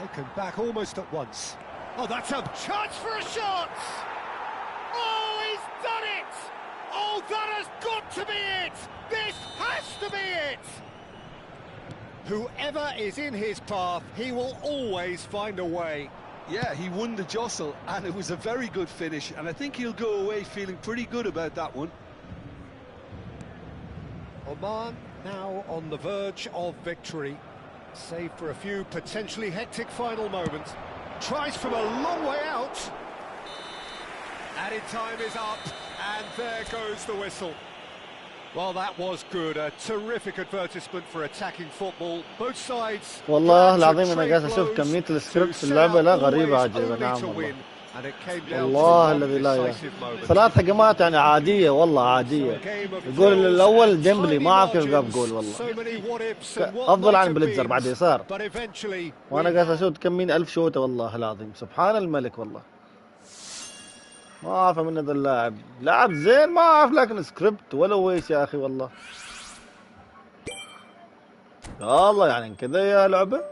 Taken back almost at once. Oh, that's a chance for a shot! Oh, he's done it! Oh, that has got to be it! This has to be it! Whoever is in his path, he will always find a way. Yeah, he won the jostle, and it was a very good finish, and I think he'll go away feeling pretty good about that one. Oman now on the verge of victory, save for a few potentially hectic final moments. Tries from a long way out. Added time is up, and there goes the whistle. Well, that was good. A terrific advertisement for attacking football. Both sides. والله العظيم انا قاعد اشوف كمية السكريبت في اللعبة لا غريبة عجيبة. نعم والله. والله الذي لا إله. 3 هجمات يعني عادية والله عادية. الجول الأول ديمبلي ما أعرف كيف جاب جول والله. أفضل عن بليتزر بعد يسار. وأنا قاعد أشوت كم 100,000 شوطة والله العظيم. سبحان الملك والله. ما أعرف من هذا اللاعب. لاعب زين ما أعرف لكن سكريبت ولا ويش يا أخي والله. يا الله يعني كذا يا لعبة.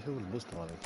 شوف البوست عليك.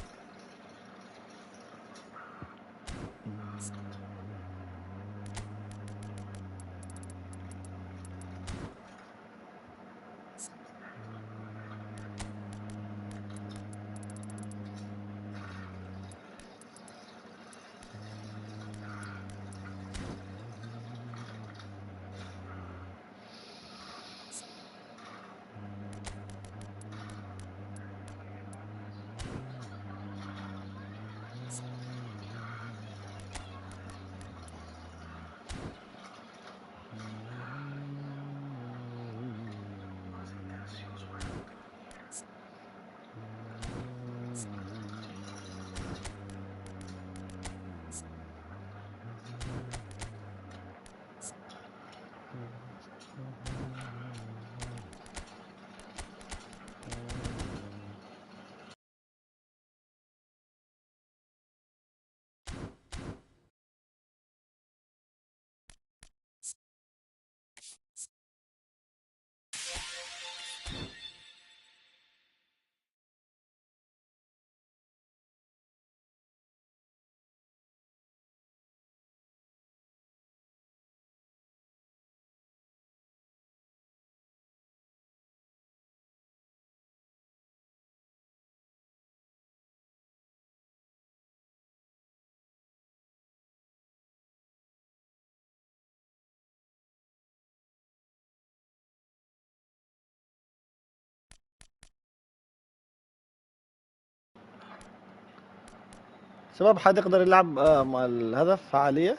شباب حد يقدر يلعب مع الهدف فعالية؟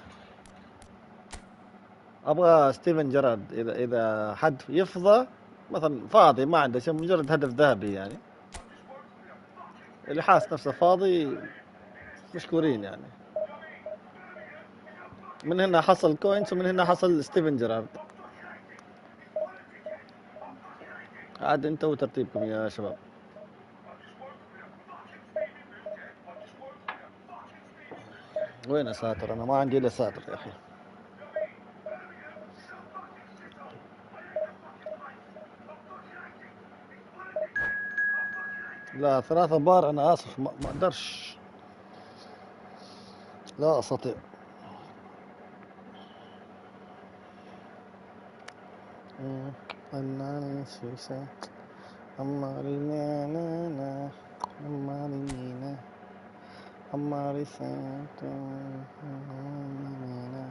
ابغى ستيفن جيرارد، اذا حد يفضى مثلا فاضي ما عنده شيء مجرد هدف ذهبي يعني، اللي حاس نفسه فاضي مشكورين يعني. من هنا حصل كوينز ومن هنا حصل ستيفن جيرارد. عاد انت وترتيبكم يا شباب. وين ساتر؟ انا ما عندي الا ساتر يا اخي. لا 3 بار انا اسف ما اقدرش، لا استطيع. أنا شيشة أمارينا نا أمارينا أماري سانتا أمارينا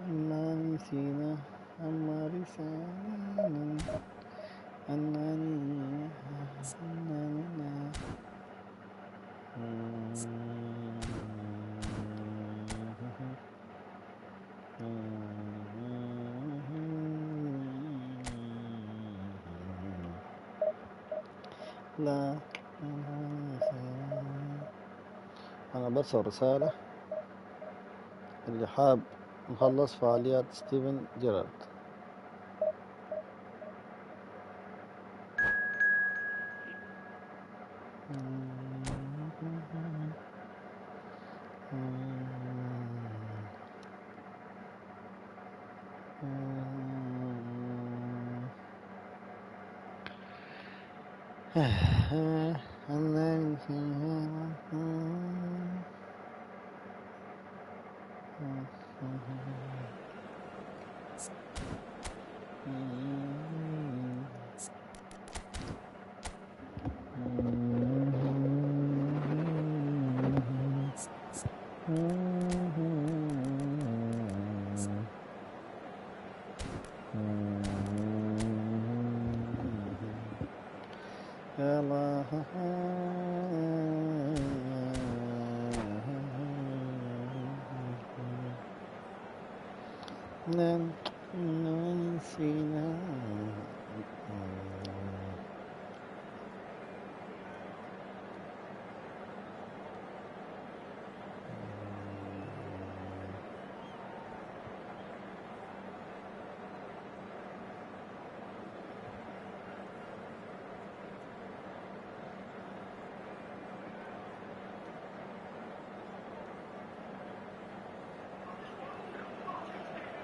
أماري سينا أماري سانا أمارينا أمارينا. لا أنا برسل رسالة اللي حاب نخلص فعاليات ستيفن جيرارد.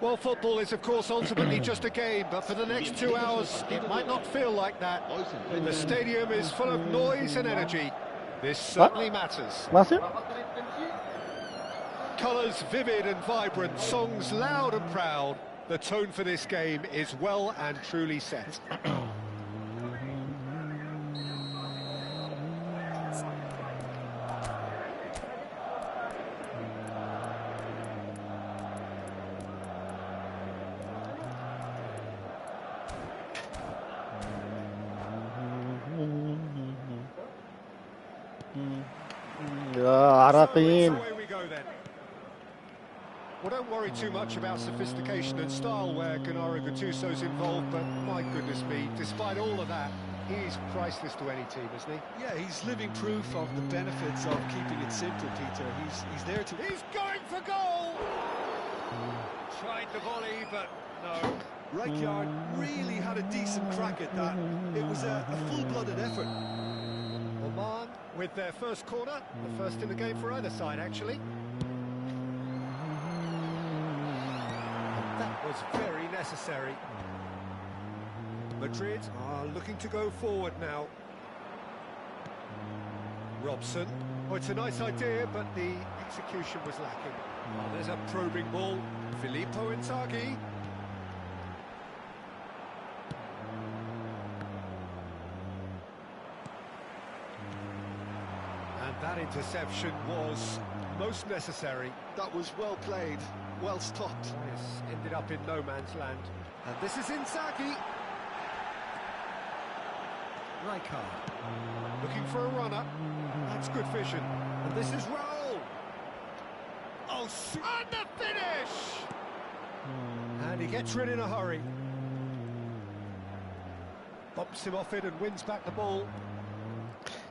Well, football is, of course, ultimately just a game, but for the next 2 hours, it might not feel like that. The stadium is full of noise and energy. This certainly matters. Colours vivid and vibrant, songs loud and proud. The tone for this game is well and truly set. عراقيين. Well, don't worry too much about sophistication and style where Gennaro Gattuso's involved, but my goodness me, despite all of that, he's priceless to any team, isn't he? Yeah, he's living proof of the benefits of keeping it simple, Peter. He's there to... He's going for goal! Tried the volley, but no. Rijkaard really had a decent crack at that. It was a full-blooded effort. Oman with their first corner, the first in the game for either side, actually. That was very necessary. Madrid are looking to go forward now. Robson. Oh, it's a nice idea, but the execution was lacking. Oh, there's a probing ball. Filippo Inzaghi. And that interception was most necessary. That was well played, well stopped. Yes, ended up in no man's land. And this is Inzaghi. Looking for a runner. That's good vision. And this is Raul. Oh, and the finish! And he gets rid in a hurry. Bumps him off it and wins back the ball.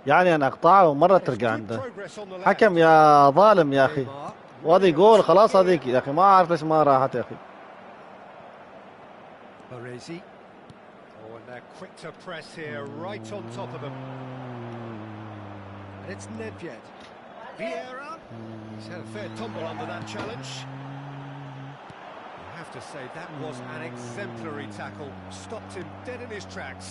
يعني انا اقطعه ومره ترجع عنده. حكم يا ظالم يا اخي. وهذه جول خلاص هذيك يا اخي ما اعرف ليش ما راحت يا اخي. Baresi. Oh, and they're quick to press here, right on top of them. And it's Nedved. Vieira. He's had a fair tumble under that challenge. I have to say that was an exemplary tackle. Stopped him dead in his tracks.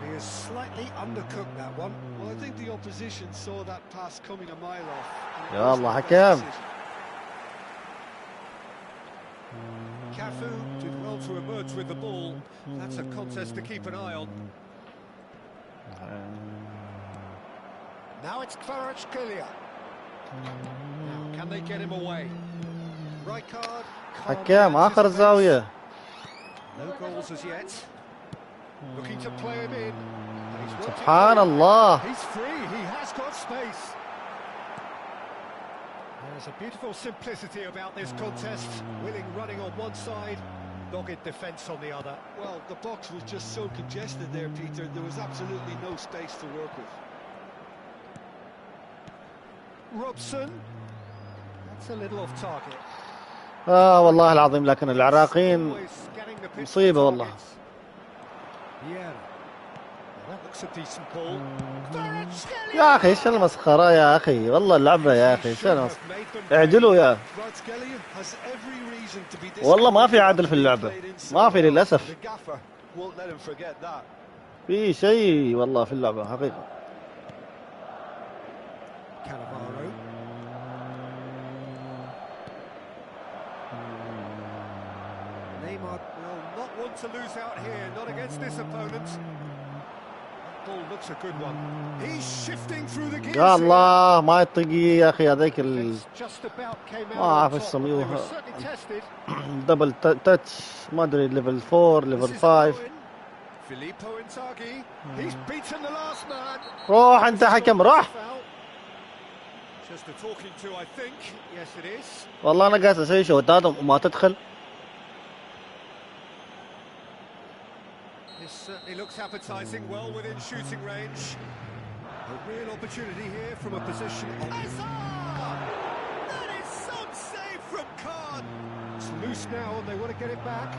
He is slightly undercooked that one. Well, I think the opposition saw that pass coming a mile off. يا الله حكم. Cafu did well to emerge with the ball. That's a contest to keep an eye on. Now it's Kvaratskhelia. Now, can they get him away? Right card. حكم آخر الزاوية. No goals as yet. Looking to play him in. سبحان الله. He's free. He has got space. There's a beautiful simplicity about this contest. Willing running on one side, dogged defence on the other. Well, the box was just so congested there, Peter. There was absolutely no space to work with. Robson. That's a little off target. والله العظيم لكن العراقيين مصيبة والله. يا اخي ايش المسخرة يا اخي والله اللعبة يا اخي ايش اعدلوا يا والله ما في عدل في اللعبة ما في للأسف في شيء والله في اللعبة حقيقة. To lose out here, not against this opponent. That ball looks a good one. He's shifting through the gears. يا الله ما يطقي يا اخي هذيك just about came out. ما اعرف ايش يسموها دبل تاتش ما ادري ليفل 4 ليفل 5. Filippo Inzaghi. He's beaten the last man. روح انت حكم روح. Just a talking to, I think. Yes, it is. والله انا قاعد اسوي شوتات وما تدخل. This certainly looks appetizing, well within shooting range. A real opportunity here from a position of... That is some save from Khan! It's loose now and they want to get it back.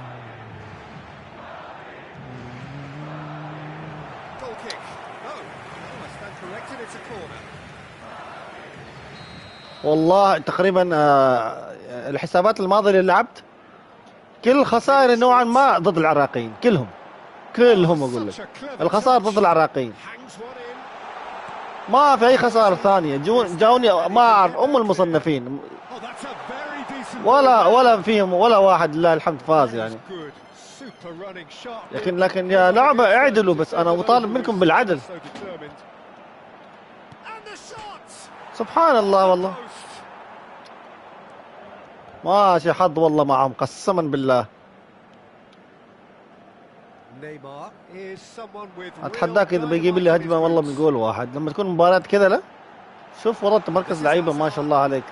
Goal kick. No, I stand corrected, it's a corner. والله تقريبا الحسابات الماضية اللي لعبت كل الخسائر نوعا ما ضد العراقيين كلهم اقول لك الخسائر ضد العراقيين ما في اي خسائر ثانيه جاوني ما اعرف المصنفين ولا فيهم ولا واحد لله الحمد فاز يعني لكن يا لعبه اعدلوا بس انا مطالب منكم بالعدل سبحان الله والله ماشي حظ والله معهم قسما بالله. اتحداك اذا بيجيب لي هجمه والله من جول واحد لما تكون مباراه كذا. لا شوف والله تمركز لعيبه ما شاء الله عليك.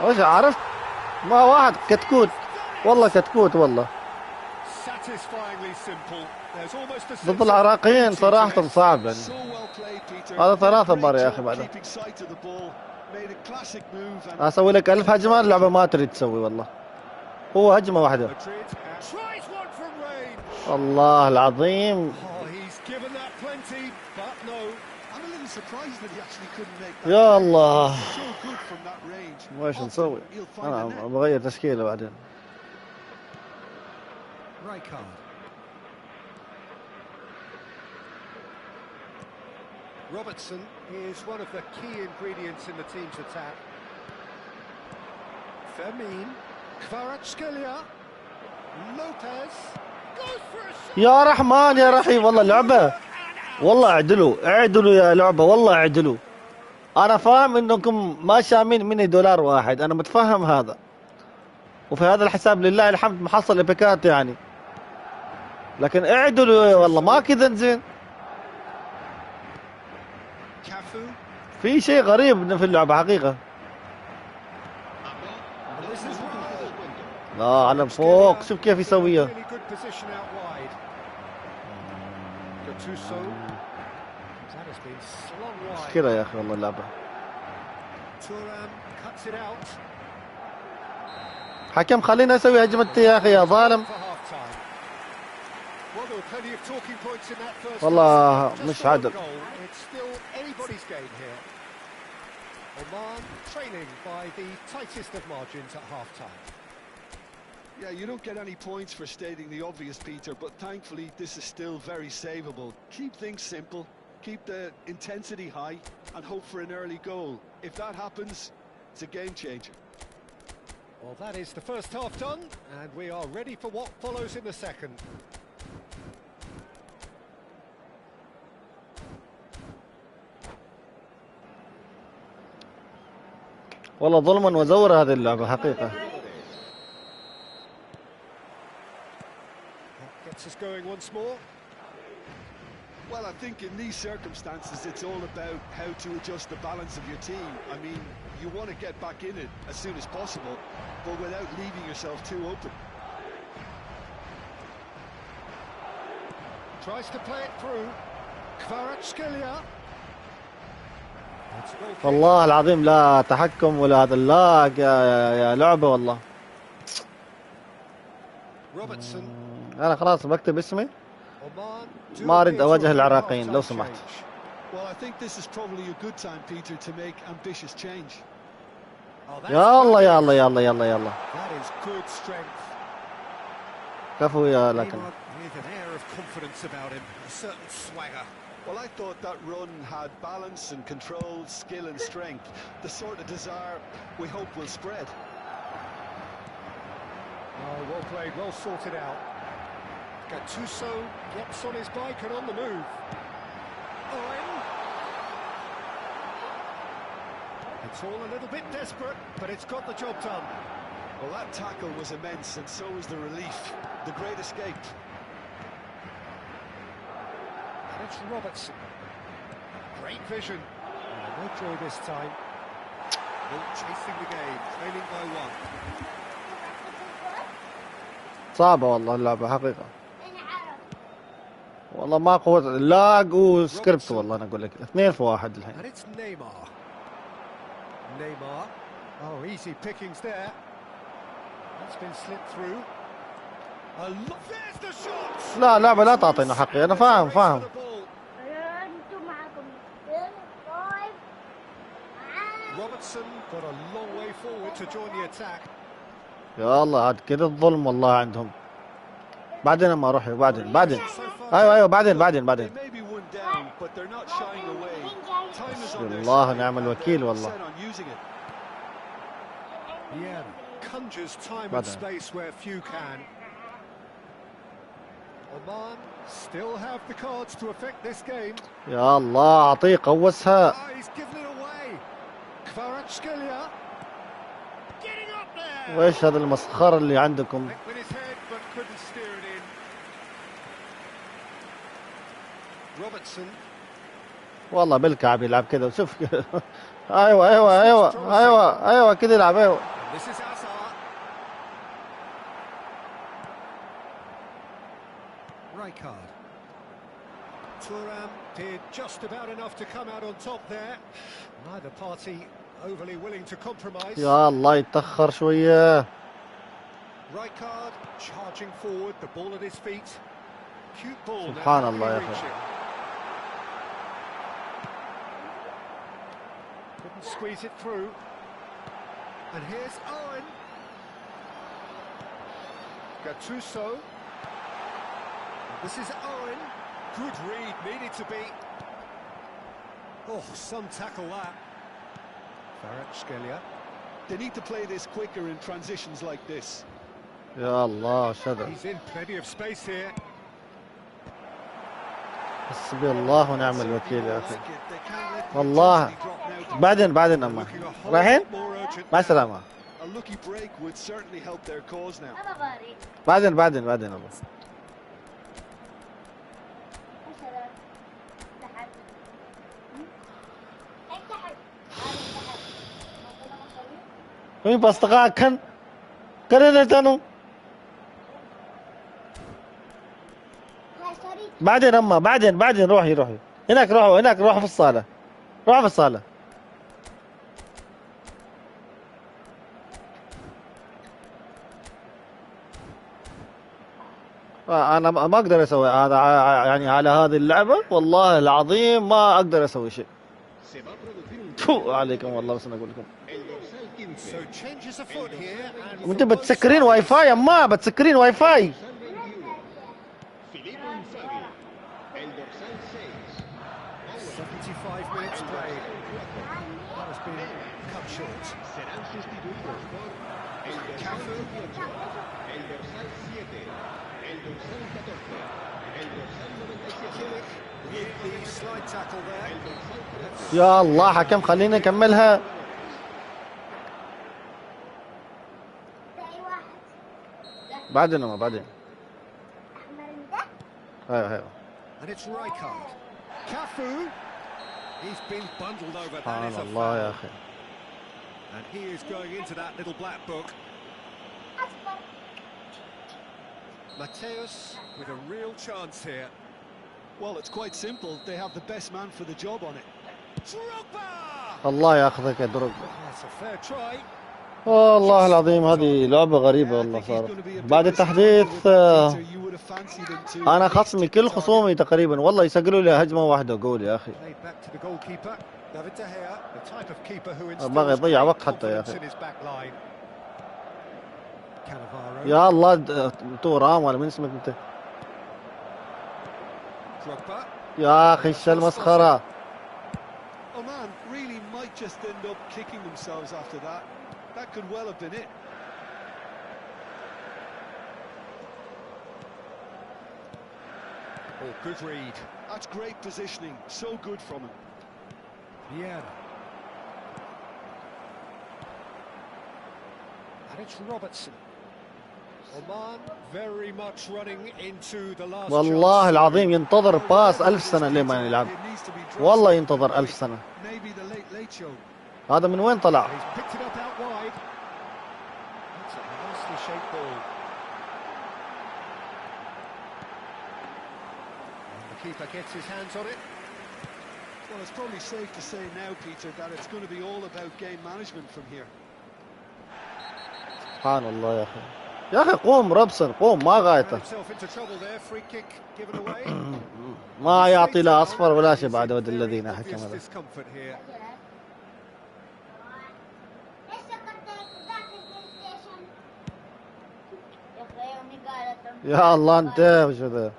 وش عرفت ما واحد كتكوت والله كتكوت والله ضد العراقيين صراحه صعب يعني. هذا 3 بار يا اخي بعدها اسوي لك 1000 هجمه اللعبه ما تريد تسوي والله هو هجمه واحده الله العظيم. يا الله وش نسوي؟ انا بغير تشكيله بعدين. Robertson is one of the key ingredients in the team's attack. Fermin, Kvaratskhelia, Lopez. يا رحمن يا رحيم والله لعبة والله اعدلوا يا لعبة والله اعدلوا. انا فاهم انكم ما شامين مني دولار واحد انا متفهم هذا وفي هذا الحساب لله الحمد محصل ابيكات يعني لكن اعدلوا والله ما كذا زين. في شيء غريب في اللعبة حقيقة. لا على فوق شوف كيف يسويها. مشكلة يا أخي والله اللعبة. حكم خلينا أسوي هجمة يا أخي يا ظالم. والله مش عادل. Oman trailing by the tightest of margins at half-time. Yeah, you don't get any points for stating the obvious, Peter, but thankfully this is still very savable. Keep things simple, keep the intensity high, and hope for an early goal. If that happens, it's a game changer. Well, that is the first half done, and we are ready for what follows in the second. والله ظلما وزورا هذه اللعبة حقيقة. Gets us going once more. Well, I think in these circumstances it's all about how to adjust the balance of your team. I mean, you want to get back in it as soon as possible, but without leaving yourself too open. Tries to play it through. Kvaratskhelia. والله العظيم لا تحكم ولا هذا اللاج يا لعبة والله. أنا خلاص بكتب اسمي. ما أريد أواجه العراقيين لو سمحت. Well, I think this is probably a good time, Peter, to make ambitious change. يلا يلا يلا يلا يلا. That is good strength. كفو يا لكن. With an air of confidence about him, a certain swagger. Well, I thought that run had balance and control, skill and strength. The sort of desire we hope will spread. Oh, well played, well sorted out. Gattuso gets on his bike and on the move. Owen. It's all a little bit desperate, but it's got the job done. Well, that tackle was immense, and so was the relief. The great escape. And it's Robertson. Great vision. Oh, no joy this time. No chasing the game, trailing by one. صعبة والله اللعبة حقيقة. والله ما قوة لاج وسكريبت والله أنا أقول لك 2-1 الحين. And it's Neymar. Neymar. Oh, easy pickings there. That's been slipped through. There's the shot. لا لعبة لا تعطينا حقي أنا فاهم. Robertson got a long way forward to join the attack. يا الله عاد كذا الظلم والله عندهم. بعدين ما أروح بعدين. أيوة بعدين. والله نعم الوكيل والله. Yeah, conjures time and space where few can. Oman still have the cards to affect this game. يا الله أعطيه قوسها. He's given it away. Kvaratskhelia getting up there. وإيش هذا المسخرة اللي عندكم؟ With his head but couldn't steer it in. Robertson. والله بالكعب يلعب كذا وشوف ايوه كذا يلعب ايوه. This is Hazard. Rijkaard. Thuram did just about enough to come out on top there. Neither party overly willing to compromise. يا الله يتأخر شوية. Rijkaard charging forward, the ball at his feet. Cute ball. سبحان الله يا أخي. Couldn't squeeze it through. And here's Owen. Gattuso. This is Owen. Good read, needed to be. Oh, some tackle that. Kvaratskhelia. They need to play this quicker in transitions like this. يا الله شذا. He's in plenty of space here. حسبي الله ونعم الوكيل يا أخي. والله بعدين أما رايحين مع السلامة. A lucky break would certainly help their cause now. بعدين أبو. Ini pastikan kerana tanu. بعدين أما بعدين روحي هناك روحوا في الصالة روحوا في الصالة. أنا ما أقدر أسوي هذا يعني على هذه اللعبة والله العظيم ما أقدر أسوي شيء. تو عليكم والله بس أنا أقول لكم. وأنت بتسكرين واي فاي أما بتسكرين واي فاي. 75 minutes played. That has been cut short. Serán sustituidos por el dorsal 18, el dorsal 7, el dorsal 14, el dorsal 97. With the slide tackle there. يا الله حكم خلينا نكملها. بعدين أما بعدين. أيوه. And it's Rijkaard. Cafu. He's been bundled over. That is a الله يا أخي. And he is going into that little black book. Mateus with a real chance here. Well, it's quite simple. They have the best man for the job on it. Drogba! الله ياخذك يا دروب. That's a fair try. والله العظيم هذه لعبة غريبة والله صارت. بعد التحديث أنا خصمي كل خصومي تقريبا والله يسجلوا لي هجمة واحدة جول يا أخي. بغى يضيع وقت حتى يا أخي. يا الله تورام ولا من اسمك أنت؟ يا أخي إيش المسخرة. Oman really might just end up kicking themselves after that. That could well have been it. Oh, good read. That's great positioning. So good from him. Yeah. And it's Robertson. Oman very much running into the last. والله العظيم ينتظر باس 1000 سنة ليه ما يلعب. والله ينتظر 1000 سنة. هذا من وين طلع؟ Keeper gets his hands on it. Well, it's probably safe to say now, Peter, that it's going to be all about game management from here. سبحان الله يا أخي. يا أخي قوم روبسون قوم ما غايته. ما يعطي لا أصفر ولا شيء بعد ود الذين حكم هذا. يا الله أنت وش ذا؟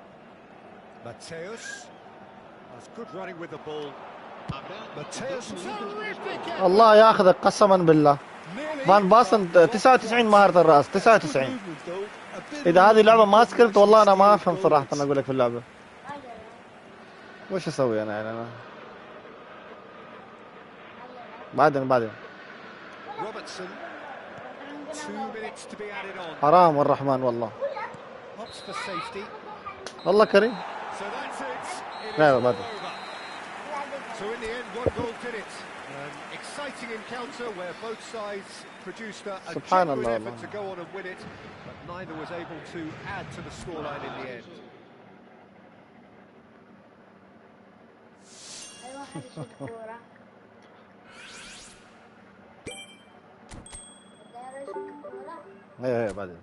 Mateus has good running with the ball. Mateus الله ياخذك قسما بالله. فان باستن 99 مهارة الرأس 99. إذا هذه اللعبة ما سكرت والله أنا ما أفهم صراحة أنا أقول لك في اللعبة. وش أسوي أنا يعني أنا؟ بعدين. حرام والرحمن والله. الله كريم. لا بعد. So in the end, one goal did it. An exciting encounter where both sides produced a genuine effort to go on and win it, but neither was able to add to the scoreline in the end. ايه بعدين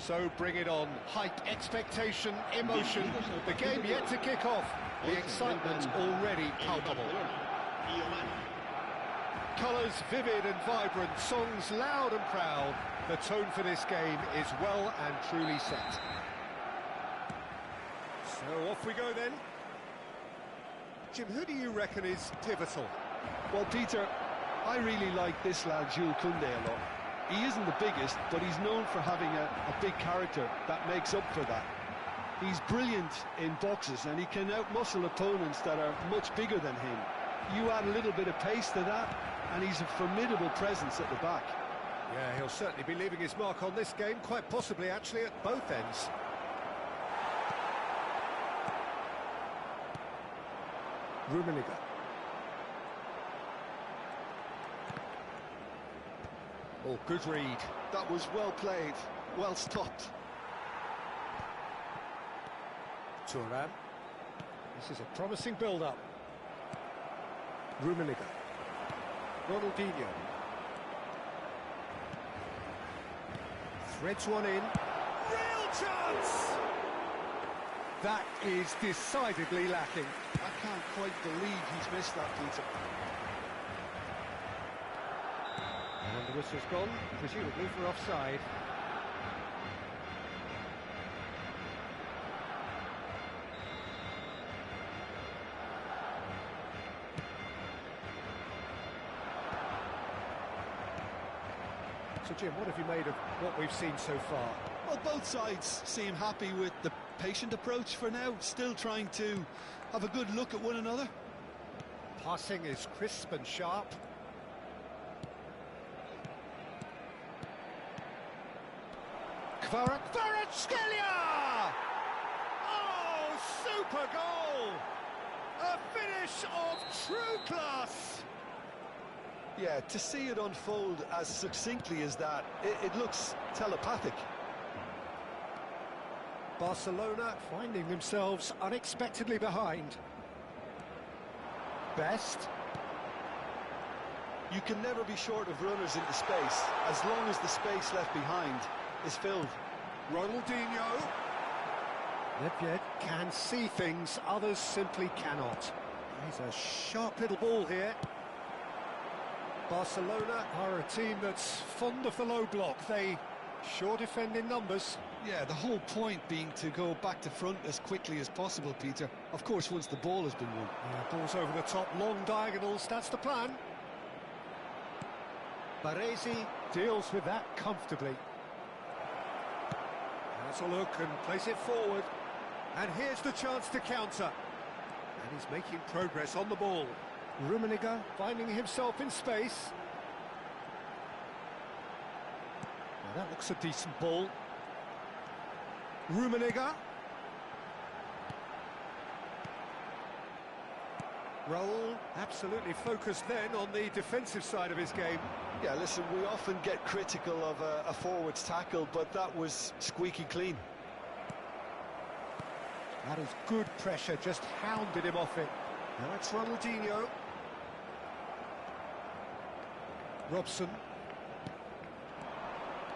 So bring it on. Hype, expectation, emotion. The game yet to kick off. The excitement already palpable. Colours vivid and vibrant, songs loud and proud. The tone for this game is well and truly set. So off we go then. Jim, who do you reckon is pivotal? Well, Peter, I really like this lad, Jules Koundé, a lot. He isn't the biggest, but he's known for having a big character that makes up for that. He's brilliant in boxes, and he can outmuscle opponents that are much bigger than him. You add a little bit of pace to that, and he's a formidable presence at the back. Yeah, he'll certainly be leaving his mark on this game, quite possibly actually at both ends. Rummenigge. Oh, good read. That was well played, well stopped. Thuram. This is a promising build-up. Rummenigge. Ronaldinho. Threads one in. Real chance! That is decidedly lacking. I can't quite believe he's missed that, Peter. And the whistle's gone, presumably for offside. So Jim, what have you made of what we've seen so far? Well, both sides seem happy with the patient approach for now, still trying to have a good look at one another. Passing is crisp and sharp. Kvaratskhelia! Oh, super goal! A finish of true class! Yeah, to see it unfold as succinctly as that, it looks telepathic. Barcelona finding themselves unexpectedly behind. Best. You can never be short of runners into space, as long as the space left behind is filled. Ronaldinho. Nedved can see things others simply cannot. He's a sharp little ball here. Barcelona are a team that's fond of the low block. They sure defend in numbers. Yeah, the whole point being to go back to front as quickly as possible, Peter. Of course, once the ball has been won. Yeah, balls over the top, long diagonals, that's the plan. Baresi deals with that comfortably. Has a look and plays it forward. And here's the chance to counter. And he's making progress on the ball. Rummenigge finding himself in space. Now that looks a decent ball. Rummenigge. Raul absolutely focused then on the defensive side of his game. Yeah, listen, we often get critical of a forward's tackle, but that was squeaky clean. That is good pressure, just hounded him off it. Now it's Ronaldinho. Robson.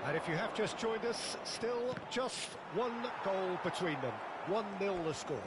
And if you have just joined us, still just one goal between them. 1-0 the score.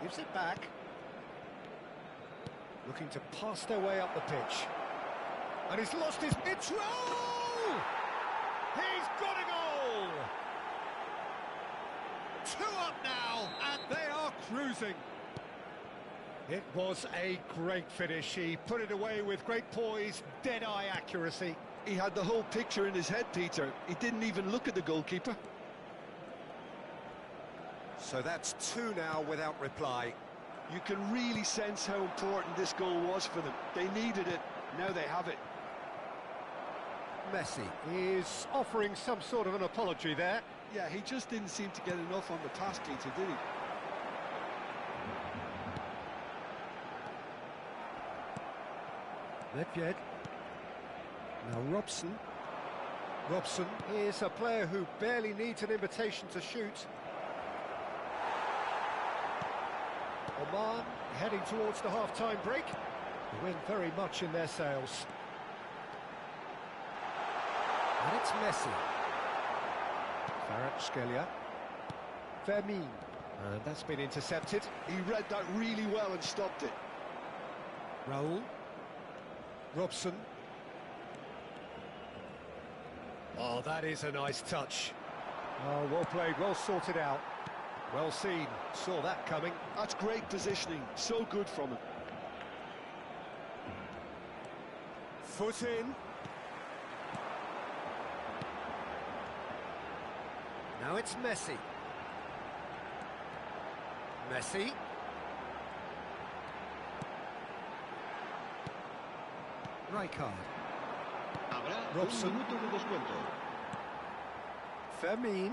Gives it back. Looking to pass their way up the pitch. And he's lost his control! He's got a goal! 2 up now, and they are cruising. It was a great finish. He put it away with great poise, dead-eye accuracy. He had the whole picture in his head, Peter. He didn't even look at the goalkeeper. So that's 2 now without reply. You can really sense how important this goal was for them. They needed it, now they have it. Messi is offering some sort of an apology there. Yeah, he just didn't seem to get enough on the pass, Peter, did he? Nedved. Now Robson. Robson is a player who barely needs an invitation to shoot. Oman heading towards the half-time break. The wind very much in their sails. And it's Messi. Kvaratskhelia. Vermeer. And that's been intercepted. He read that really well and stopped it. Raul. Robson. Oh, that is a nice touch. Oh, well played, well sorted out. Well seen, saw that coming. That's great positioning, so good from him. Foot in. Now it's Messi. Messi. Rijkaard. Habrá Robson. un minuto de descuento. Vermeer.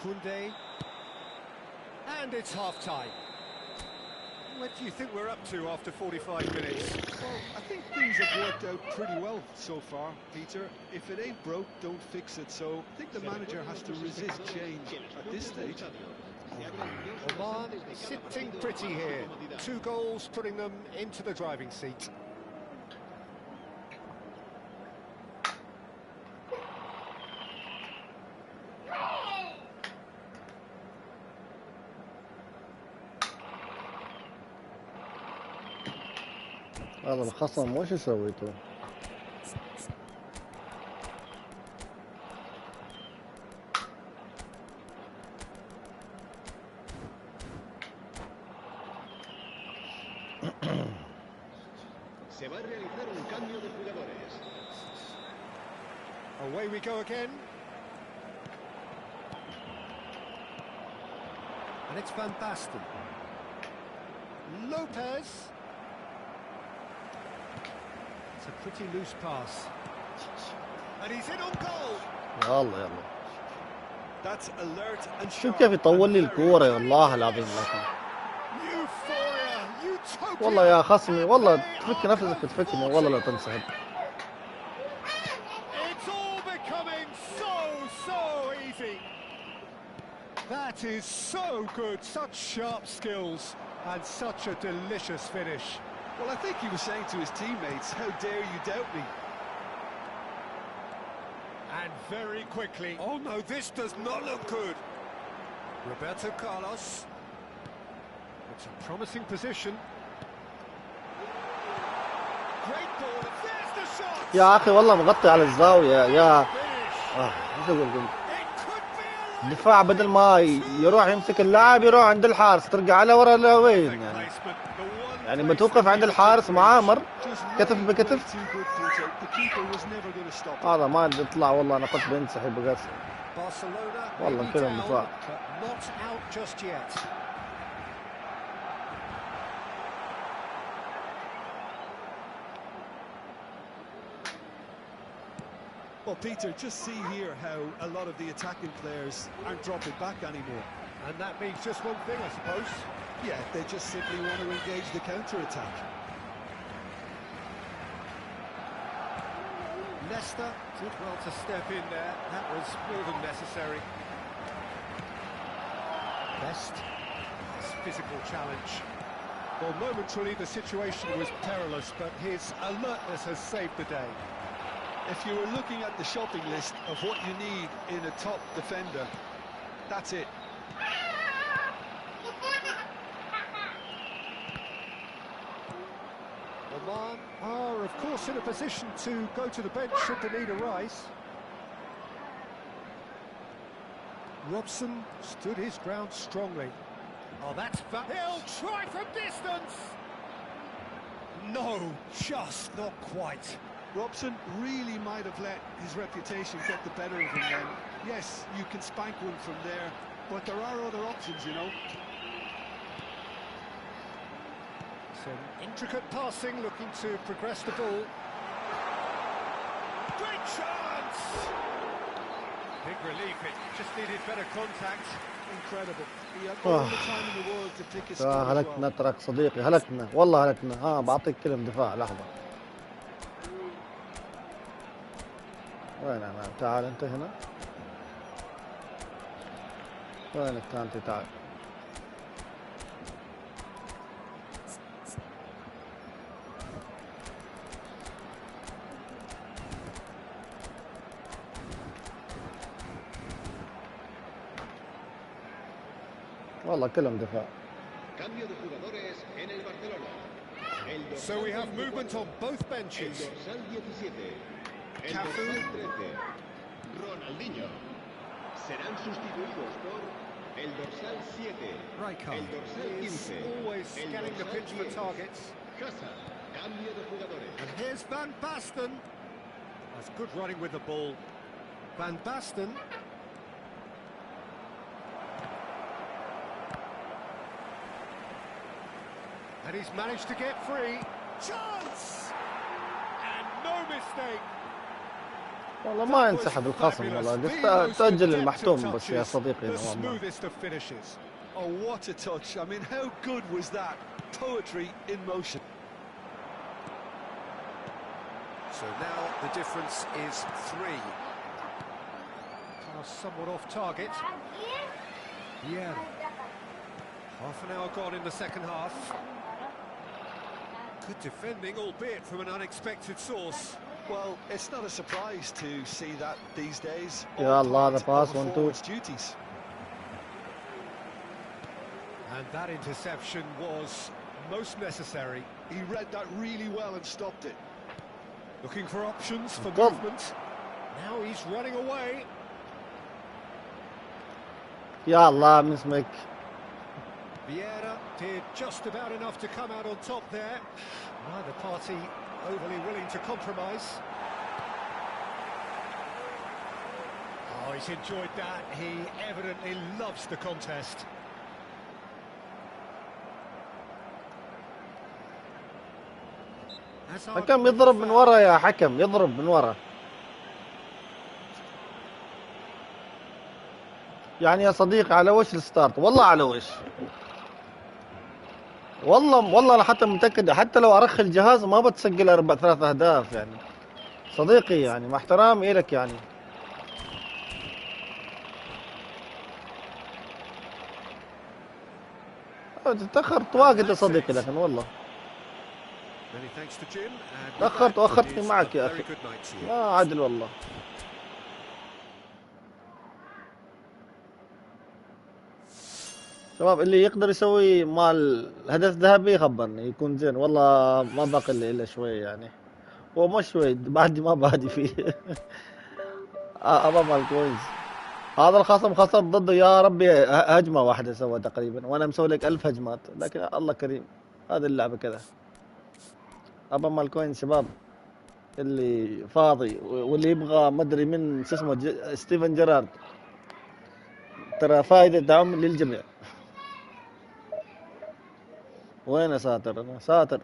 Koundé. And it's half-time. What do you think we're up to after 45 minutes? Well, I think things have worked out pretty well so far, Peter. If it ain't broke, don't fix it. So I think the manager has to resist change at this stage. Oman sitting pretty here. 2 goals putting them into the driving seat. هذا الخصم وش سويته؟ Se va a realizar un cambio de jugadores. Away we go again. And it's Van Basten. Lopez. It's a pretty loose pass. And he's in on goal. يلا يلا That's alert and شوف sharp. كيف يطول لي الكورة والله العظيم لكن Euphoria, utopia. والله يا خصمي والله تفك نفسك وتفكني والله لا تنسحب. It's all becoming so easy. That is so good, such sharp skills and such a delicious finish. Well, I think he was saying to his teammates, how dare you doubt me? And very quickly. Oh no, this does not look good. Roberto Carlos. It's a promising position. Great ball, there's the shot. يا أخي والله مغطي على الزاوية يا Finish. ايش اقول لك؟ It could be a الدفاع بدل ما يروح يمسك اللاعب يروح عند الحارس ترجع على ورا لوين يعني placement. The one يعني بتوقف عند الحارس معامر كتف بكتف. Too good, Peter. The keeper was never going to stop. هذا ما يطلع والله انا كنت بنسحب بقص. Barcelona والله maybe كذا down, الدفاع. but not out just yet. Well, Peter, just see here how a lot of the attacking players aren't dropping back anymore. And that means just one thing, I suppose. Yeah, they just simply want to engage the counter-attack. Leicester did well to step in there. That was more than necessary. Best. His physical challenge. Well, momentarily the situation was perilous, but his alertness has saved the day. If you were looking at the shopping list of what you need in a top defender, that's it. Oman are, of course, in a position to go to the bench should the need arise. Robson stood his ground strongly. Oh, that's... He'll try from distance! No, just not quite. Robson really might have let his reputation get the better of him then. Yes, you can spank one from there, but there are other options, you know. Some intricate passing, looking to progress the ball. Great chance! Big relief, it just needed better contact. Incredible. He had all the time in the world to pick his spot as هلكنا well. تراك صديقي، هلكنا والله هلكنا. بعطيك كلمة دفاع لحظة. وين أنا؟ تعال أنت هنا. وينك أنت؟ تعال. والله كلهم دفاع. Cambio de jugadores en el Barcelona. So we have movement on both El benches. dorsal 17. El Cafu. dorsal 13. Ronaldinho. Serán sustituidos por el dorsal 7. El dorsal Rijkaard is 15. always El scanning the dorsal pitch for 10. targets. Hazard. Cambio de jugadores. And here's Van Basten. That's good running with the ball. Van Basten. And he's managed to get free. Chance! And no mistake. والله ما ينسحب الخصم والله. بس تأجل المحتوم بس يا صديقي The نوعا ما. smoothest of finishes. Oh, what a touch. I mean, how good was that? Poetry in motion. So now the difference is 3. Somewhat off target. Yeah. Half an hour gone in the second half. Good defending, albeit from an unexpected source. Well, it's not a surprise to see that these days. يا All الله هذا part باس of a 1 2. forward's duties. And that interception was most necessary. He read that really well and stopped it. Looking for options for Go. movement. Now he's running away. يا الله من اسمك. Vieira did just about enough to come out on top there. Neither party overly willing to compromise. Oh, he's enjoyed that. He evidently loves the contest. حكم يضرب من ورا يا حكم، يضرب من ورا. يعني يا صديقي على وش الستارت؟ والله على وش. والله انا حتى متأكد حتى لو ارخي الجهاز ما بتسجل 3 اهداف يعني. صديقي يعني مع احترامي لك يعني. تأخرت واجد يا صديقي لكن والله. تأخرت وأخرتني معك يا أخي. ما عدل والله. شباب اللي يقدر يسوي مال هدف ذهبي يخبرني يكون زين. والله ما باقي لي إلا شوي يعني. هو مش شوي بعدي ما بادي فيه. أبا مال كويس. هذا الخصم خسر ضده يا ربي هجمة واحدة سوى تقريبا وأنا مسوي لك 1000 هجمات لكن الله كريم. هذه اللعبة كذا. أبا مال كويس شباب اللي فاضي واللي يبغى مدري من شو اسمه ستيفن جيرارد ترى فائدة دعم للجميع. وين ساتر؟ أنا ساتر.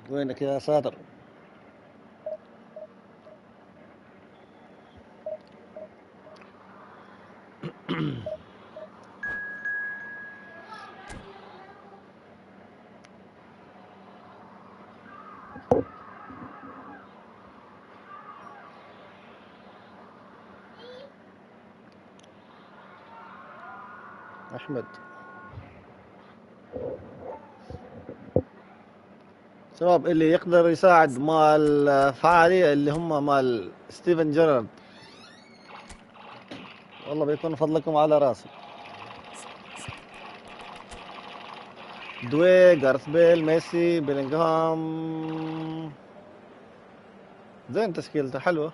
وينك يا ساتر؟ أحمد شباب اللي يقدر يساعد مال فعالية اللي هم مال ستيفن جيرارد والله بيكون فضلكم على راسي. دوي، جارث بيل، ميسي، بيلينغهام. زين تشكيلته حلوة.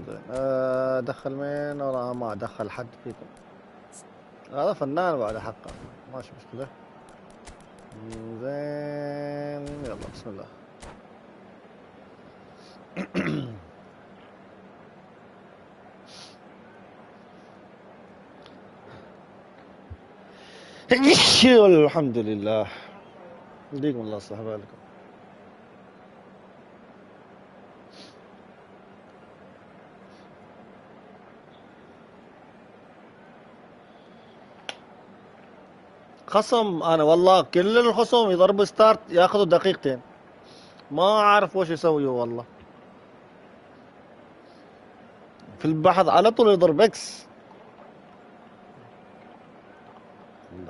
زين دخل مين؟ والله ما دخل حد فيكم. هذا فنان بعد حقه، ماشي مشكلة. زين يلا بسم الله. الحمد لله. يديكم الله يصلح بالكم. خصم انا والله كل الخصوم يضربوا ستارت ياخذوا دقيقتين، ما اعرف وش يسويوا والله. في البحث على طول يضرب اكس.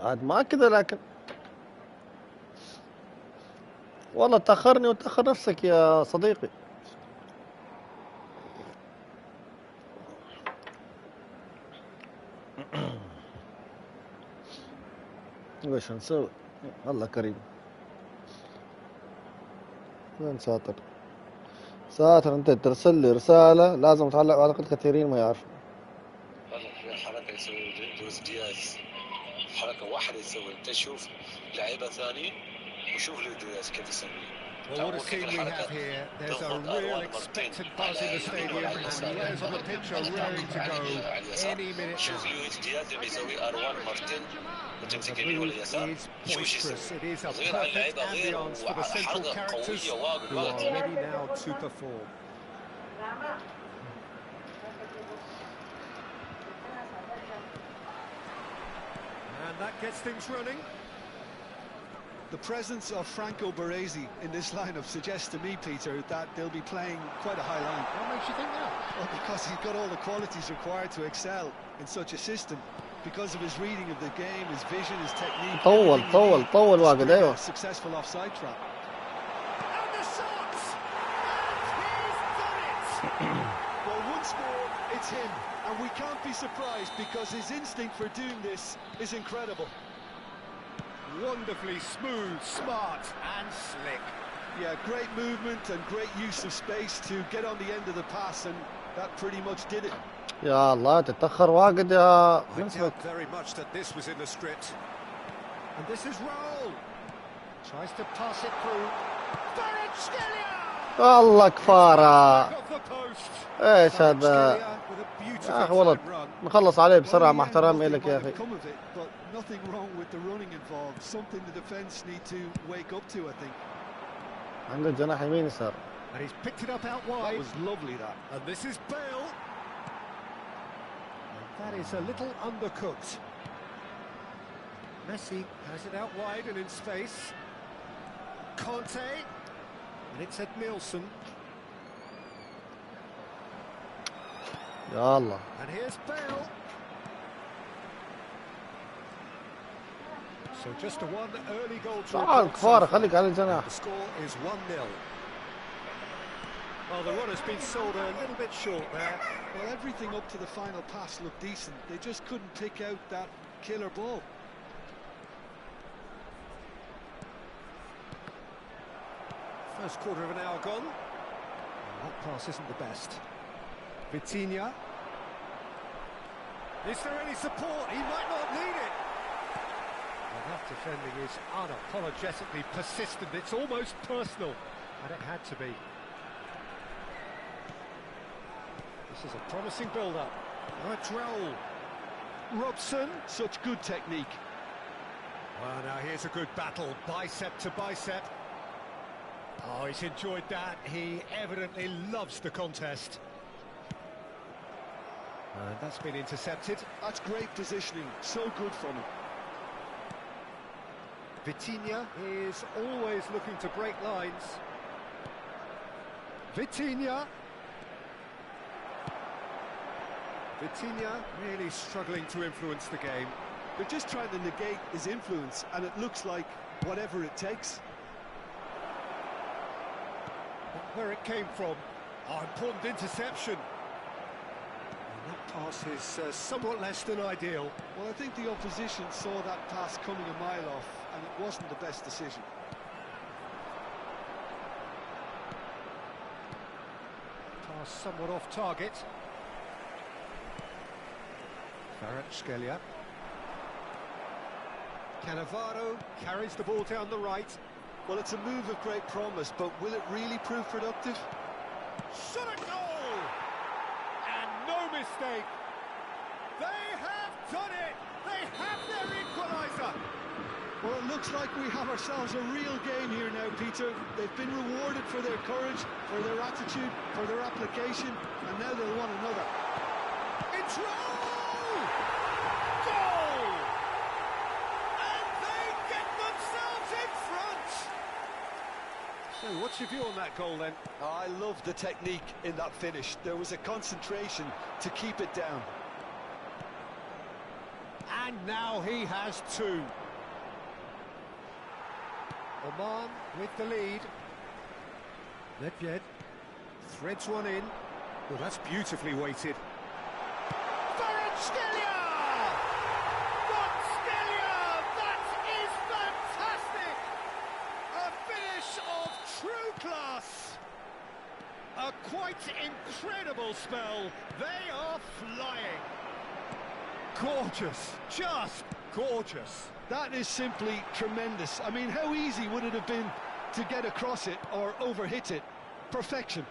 عاد ما كذا، لكن والله تأخرني وتأخر نفسك يا صديقي. وش نسوي؟ الله كريم. وين ساتر؟ ساتر انت ترسل لي رسالة لازم تعلق على الأقل كثيرين ما يعرفوا. والله في حركة يسوي لويس دياز، حركة واحدة يسوي. انت شوف لعيبة ثانية وشوف لويس دياز كيف يسوي. Well, what a scene we have here. There's a real expectant buzz in the stadium, and the players on the pitch are raring to go any minute شوف now. لويس دياز لما يسوي ار1 مرتين وتمسك The يمين ولا mood يسار. is شوف شو boisterous. يسوي. It is a غير perfect اللعيبة غير ambience for the central وحركة characters قوية who واقف. are ready now to perform. And that gets things running. The presence of Franco Baresi in this lineup suggests to me, Peter, that they'll be playing quite a high line. What makes you think that? Well, because he's got all the qualities required to excel in such a system. Because of his reading of the game, his vision, his technique. طول واجد ايوه. Successful offside trap. And the shots! And he's done it! Well, once more, it's him. And we can't be surprised because his instinct for doing this is incredible. Wonderfully smooth, smart and slick. Yeah, great movement and great use of space to get on the end of the pass, and that pretty much did it. يا الله تتأخر واجد يا I نسبك. doubt very much that this was in the script. And this is Raul. Tries to pass it through. Kvaratskhelia! والله كفارة. Off the post. ايش هذا؟ Kvaratskhelia with a يا beautiful اخي والله time run. نخلص عليه بسرعة Well, مع yeah, احترامي nothing لك يا might اخي. have come of it, but nothing wrong with the running involved. Something the defence need to wake up to, I think. عنده جناح يمين يسار. And he's picked it up out That wide. was lovely, that. And this is Bale. And that is a little undercooked. Messi has it out wide and in space. Conte. And it's Ed Nielsen. يا الله. And here's Bale. So just a one early goal to تعال report so كفارة far. خليك على الجناح. The score is 1-0. Well, the run has been sold a little bit short there. Well, everything up to the final pass looked decent. They just couldn't pick out that killer ball. First quarter of an hour gone. And that pass isn't the best. Vitinha. Is there any support? He might not need it. Well, that defending is unapologetically persistent. It's almost personal. And it had to be. This is a promising build-up. Now it's Raul. Robson. Such good technique. Well, now here's a good battle, bicep to bicep. Oh, he's enjoyed that. He evidently loves the contest. And that's been intercepted. That's great positioning. So good from him. Vitinha is always looking to break lines. Vitinha. Vitinha really struggling to influence the game. They're just trying to negate his influence, and it looks like whatever it takes. Where it came from. Oh, important interception. And that Pass is somewhat less than ideal. Well, I think the opposition saw that pass coming a mile off, and it wasn't the best decision. Pass somewhat off target. Kvaratskhelia. Cannavaro carries the ball down the right. Well, it's a move of great promise, but will it really prove productive? Shot a goal! And no mistake. They have done it! They have their equaliser! Well, it looks like we have ourselves a real game here now, Peter. They've been rewarded for their courage, for their attitude, for their application, and now they'll want another. It's roll! Goal! And they get themselves in front! So what's your view on that goal then? I love the technique in that finish. There was a concentration to keep it down. And now he has two. Oman with the lead. Nedved threads one in. Well, that's beautifully weighted. Kvaratskhelia! That is fantastic! A finish of true class! A quite incredible spell. They are flying. Gorgeous, just gorgeous. That is simply tremendous. I mean, how easy would it have been to get across it or overhit it? Perfection.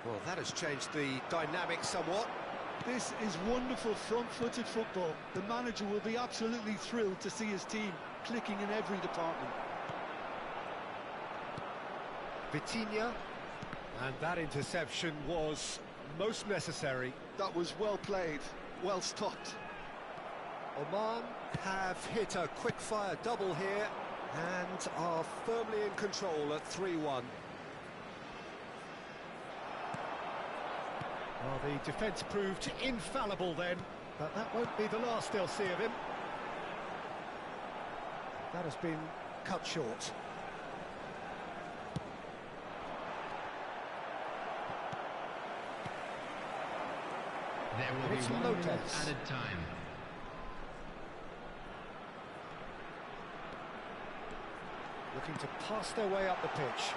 Well, that has changed the dynamic somewhat. This is wonderful front-footed football. The manager will be absolutely thrilled to see his team clicking in every department. Vitinha, and that interception was most necessary. That was well played, well stopped. Oman have hit a quick-fire double here and are firmly in control at 3-1. Well, the defence proved infallible then, but that won't be the last they'll see of him. That has been cut short. There will be 1 minute added time. Looking to pass their way up the pitch.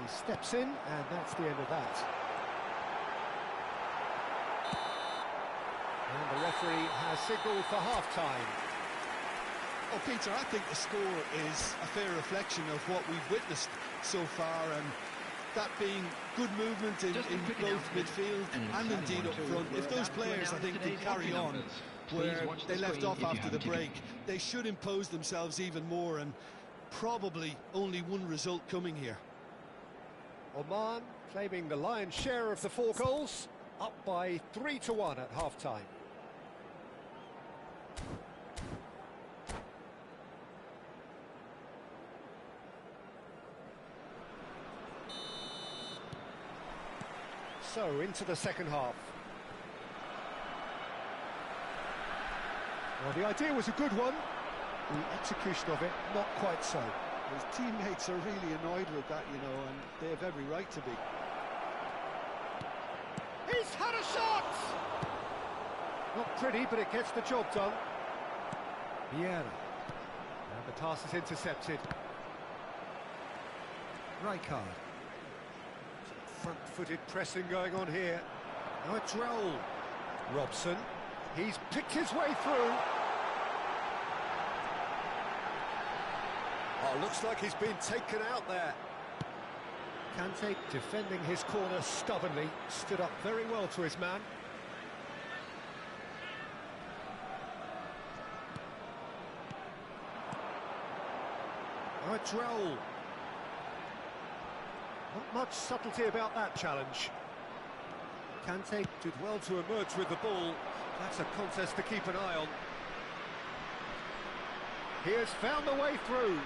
He steps in, and that's the end of that. And the referee has signalled for half-time. Oh, Peter, I think the score is a fair reflection of what we've witnessed so far, and that being good movement in both midfield and indeed up front. If those players, I think, can carry on where they left off after the break, they should impose themselves even more, and probably only one result coming here. Oman claiming the lion's share of the 4 goals, up by 3-1 at half-time. So, into the second half. Well, the idea was a good one. The execution of it, not quite so. His teammates are really annoyed with that, you know, and they have every right to be. He's had a shot! Not pretty, but it gets the job done. Vieira. And the pass is intercepted. Rijkaard. Front-footed pressing going on here. Now it's Raul. Robson. He's picked his way through. Oh, looks like he's been taken out there. Kante defending his corner stubbornly. Stood up very well to his man. Now it's Raul. Not much subtlety about that challenge. Kante did well to emerge with the ball. That's a contest to keep an eye on. He has found the way through.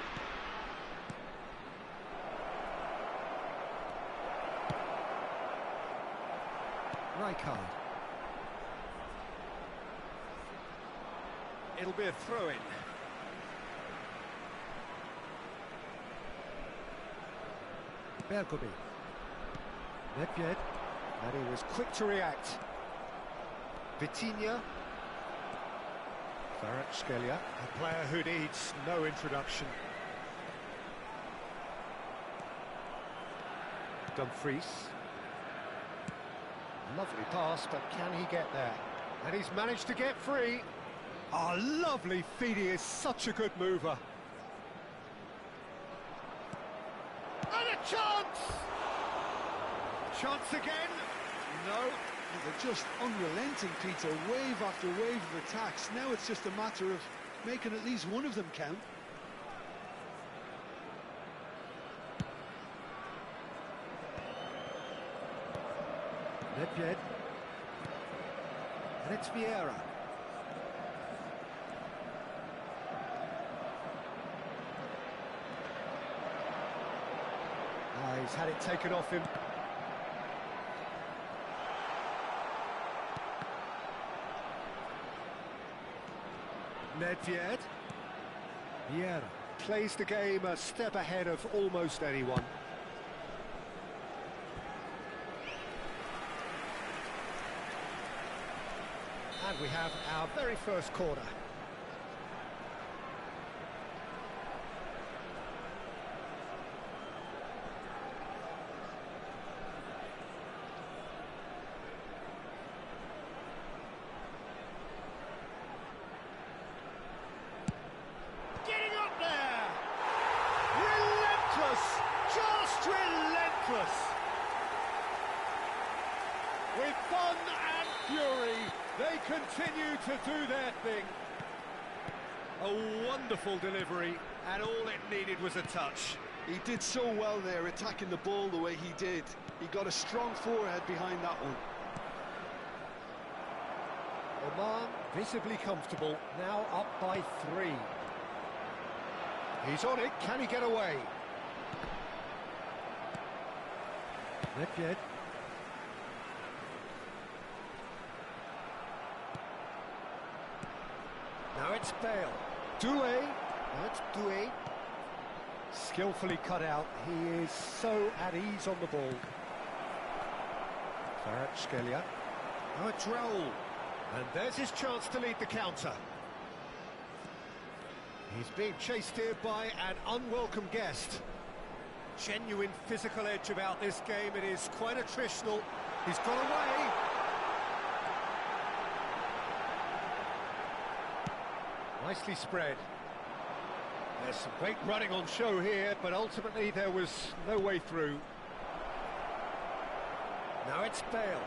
Rijkaard. It'll be a throw-in. Bergobi. Nedved. And he was quick to react. Vitinha. Kvaratskhelia, a player who needs no introduction. Dumfries. Lovely pass, but can he get there? And he's managed to get free. Oh, lovely feed, he is such a good mover. And a chance! Chance again? No. They're just unrelenting, Peter, wave after wave of attacks. Now it's just a matter of making at least one of them count. Nedved. And it's Vieira. He's had it taken off him. Nedved. Vieira plays the game a step ahead of almost anyone. And we have our very first corner. Getting up there! Relentless! Just relentless! With fun and fury, they continue to do their thing. A wonderful delivery, and all it needed was a touch. He did so well there, attacking the ball the way he did. He got a strong forehead behind that one. Oman visibly comfortable, now up by 3. He's on it, can he get away? Nedved. Now it's Bale. Doué. Now it's Doué. Skillfully cut out. He is so at ease on the ball. Kvaratskhelia. Now it's Raul. And there's his chance to lead the counter. He's being chased here by an unwelcome guest. Genuine physical edge about this game. It is quite attritional. He's got away. Nicely spread. There's some great running on show here, but ultimately there was no way through. Now it's Bale.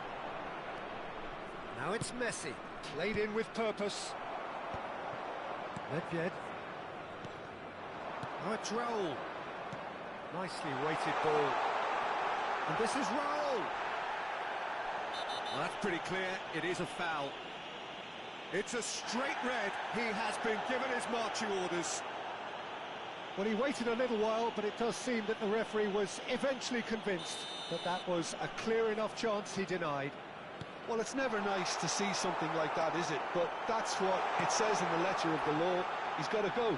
Now it's Messi. Played in with purpose. Nedved. Now it's Raul. Nicely weighted ball. And this is Raul. Well, that's pretty clear. It is a foul. It's a straight red. He has been given his marching orders. Well, he waited a little while, but it does seem that the referee was eventually convinced that that was a clear enough chance he denied. Well, it's never nice to see something like that, is it? But that's what it says in the letter of the law. He's got to go.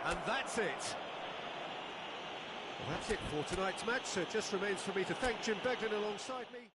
And that's it. Well, that's it for tonight's match, so it just remains for me to thank Jim Beglin alongside me.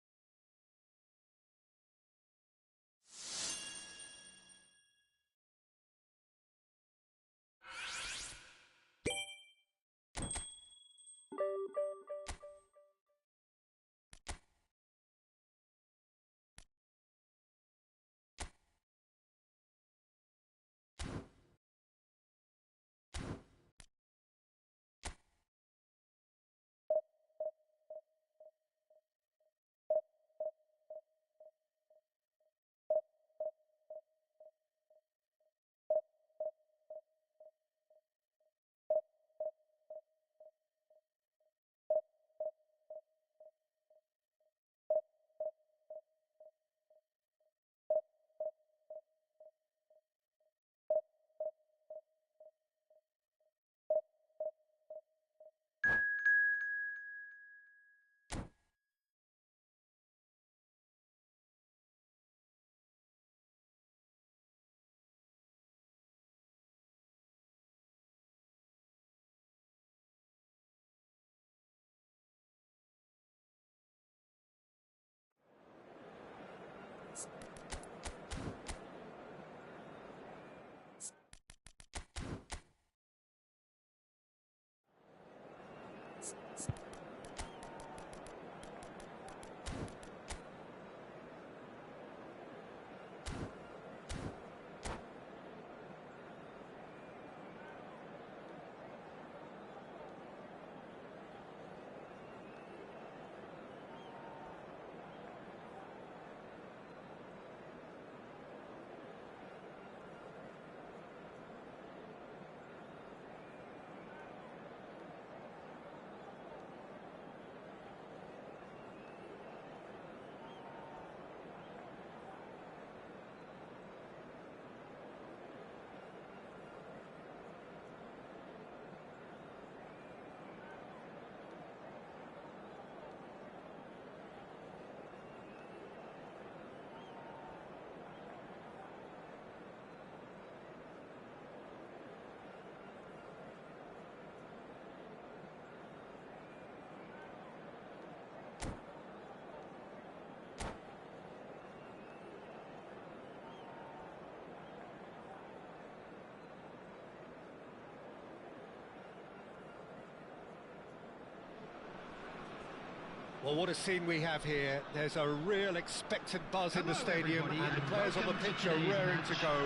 Well, what a scene we have here. There's a real expectant buzz in the stadium, and the players on the pitch are raring to go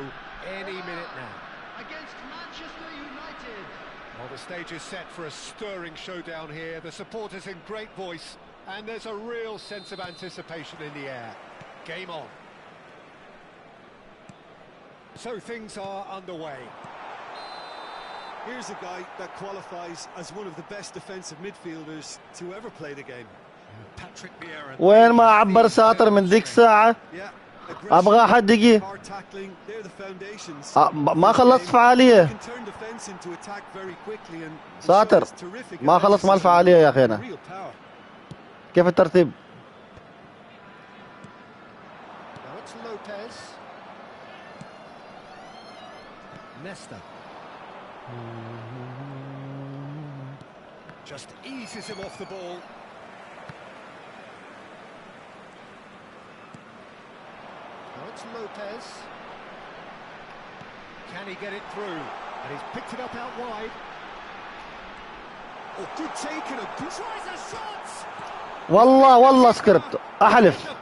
any minute now. Against Manchester United. Well, the stage is set for a stirring showdown here. The supporters in great voice, and there's a real sense of anticipation in the air. Game on. So things are underway. Here's a guy that qualifies as one of the best defensive midfielders to ever play the game. Patrick Vieira. وين ما عبر ساتر من ذيك ساعة أبغى حد يجي ما خلصت فعالية ساتر ما خلص مع الفعالية يا أخينا كيف الترتيب Just eases him off the ball. Now it's Lopez. Can he get it through? And he's picked it up out wide. Oh, good take and a good tries a shot. والله سكرت أحلف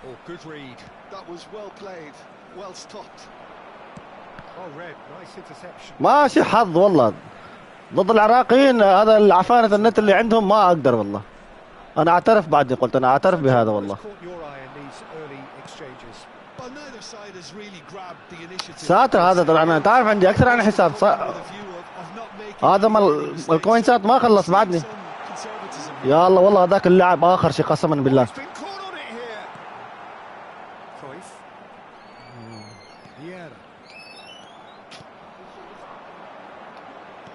Oh, good read. That was well played, well stopped. Oh, red, nice interception. ماشي حظ والله ضد العراقيين هذا العفانة النت اللي عندهم ما أقدر والله أنا أعترف بعدني قلت أنا أعترف بهذا والله ساتر هذا طبعا أنا تعرف عندي أكثر عن حساب هذا مال الكوينسات ما خلص بعدني يا الله والله هذاك اللاعب آخر شيء قسما بالله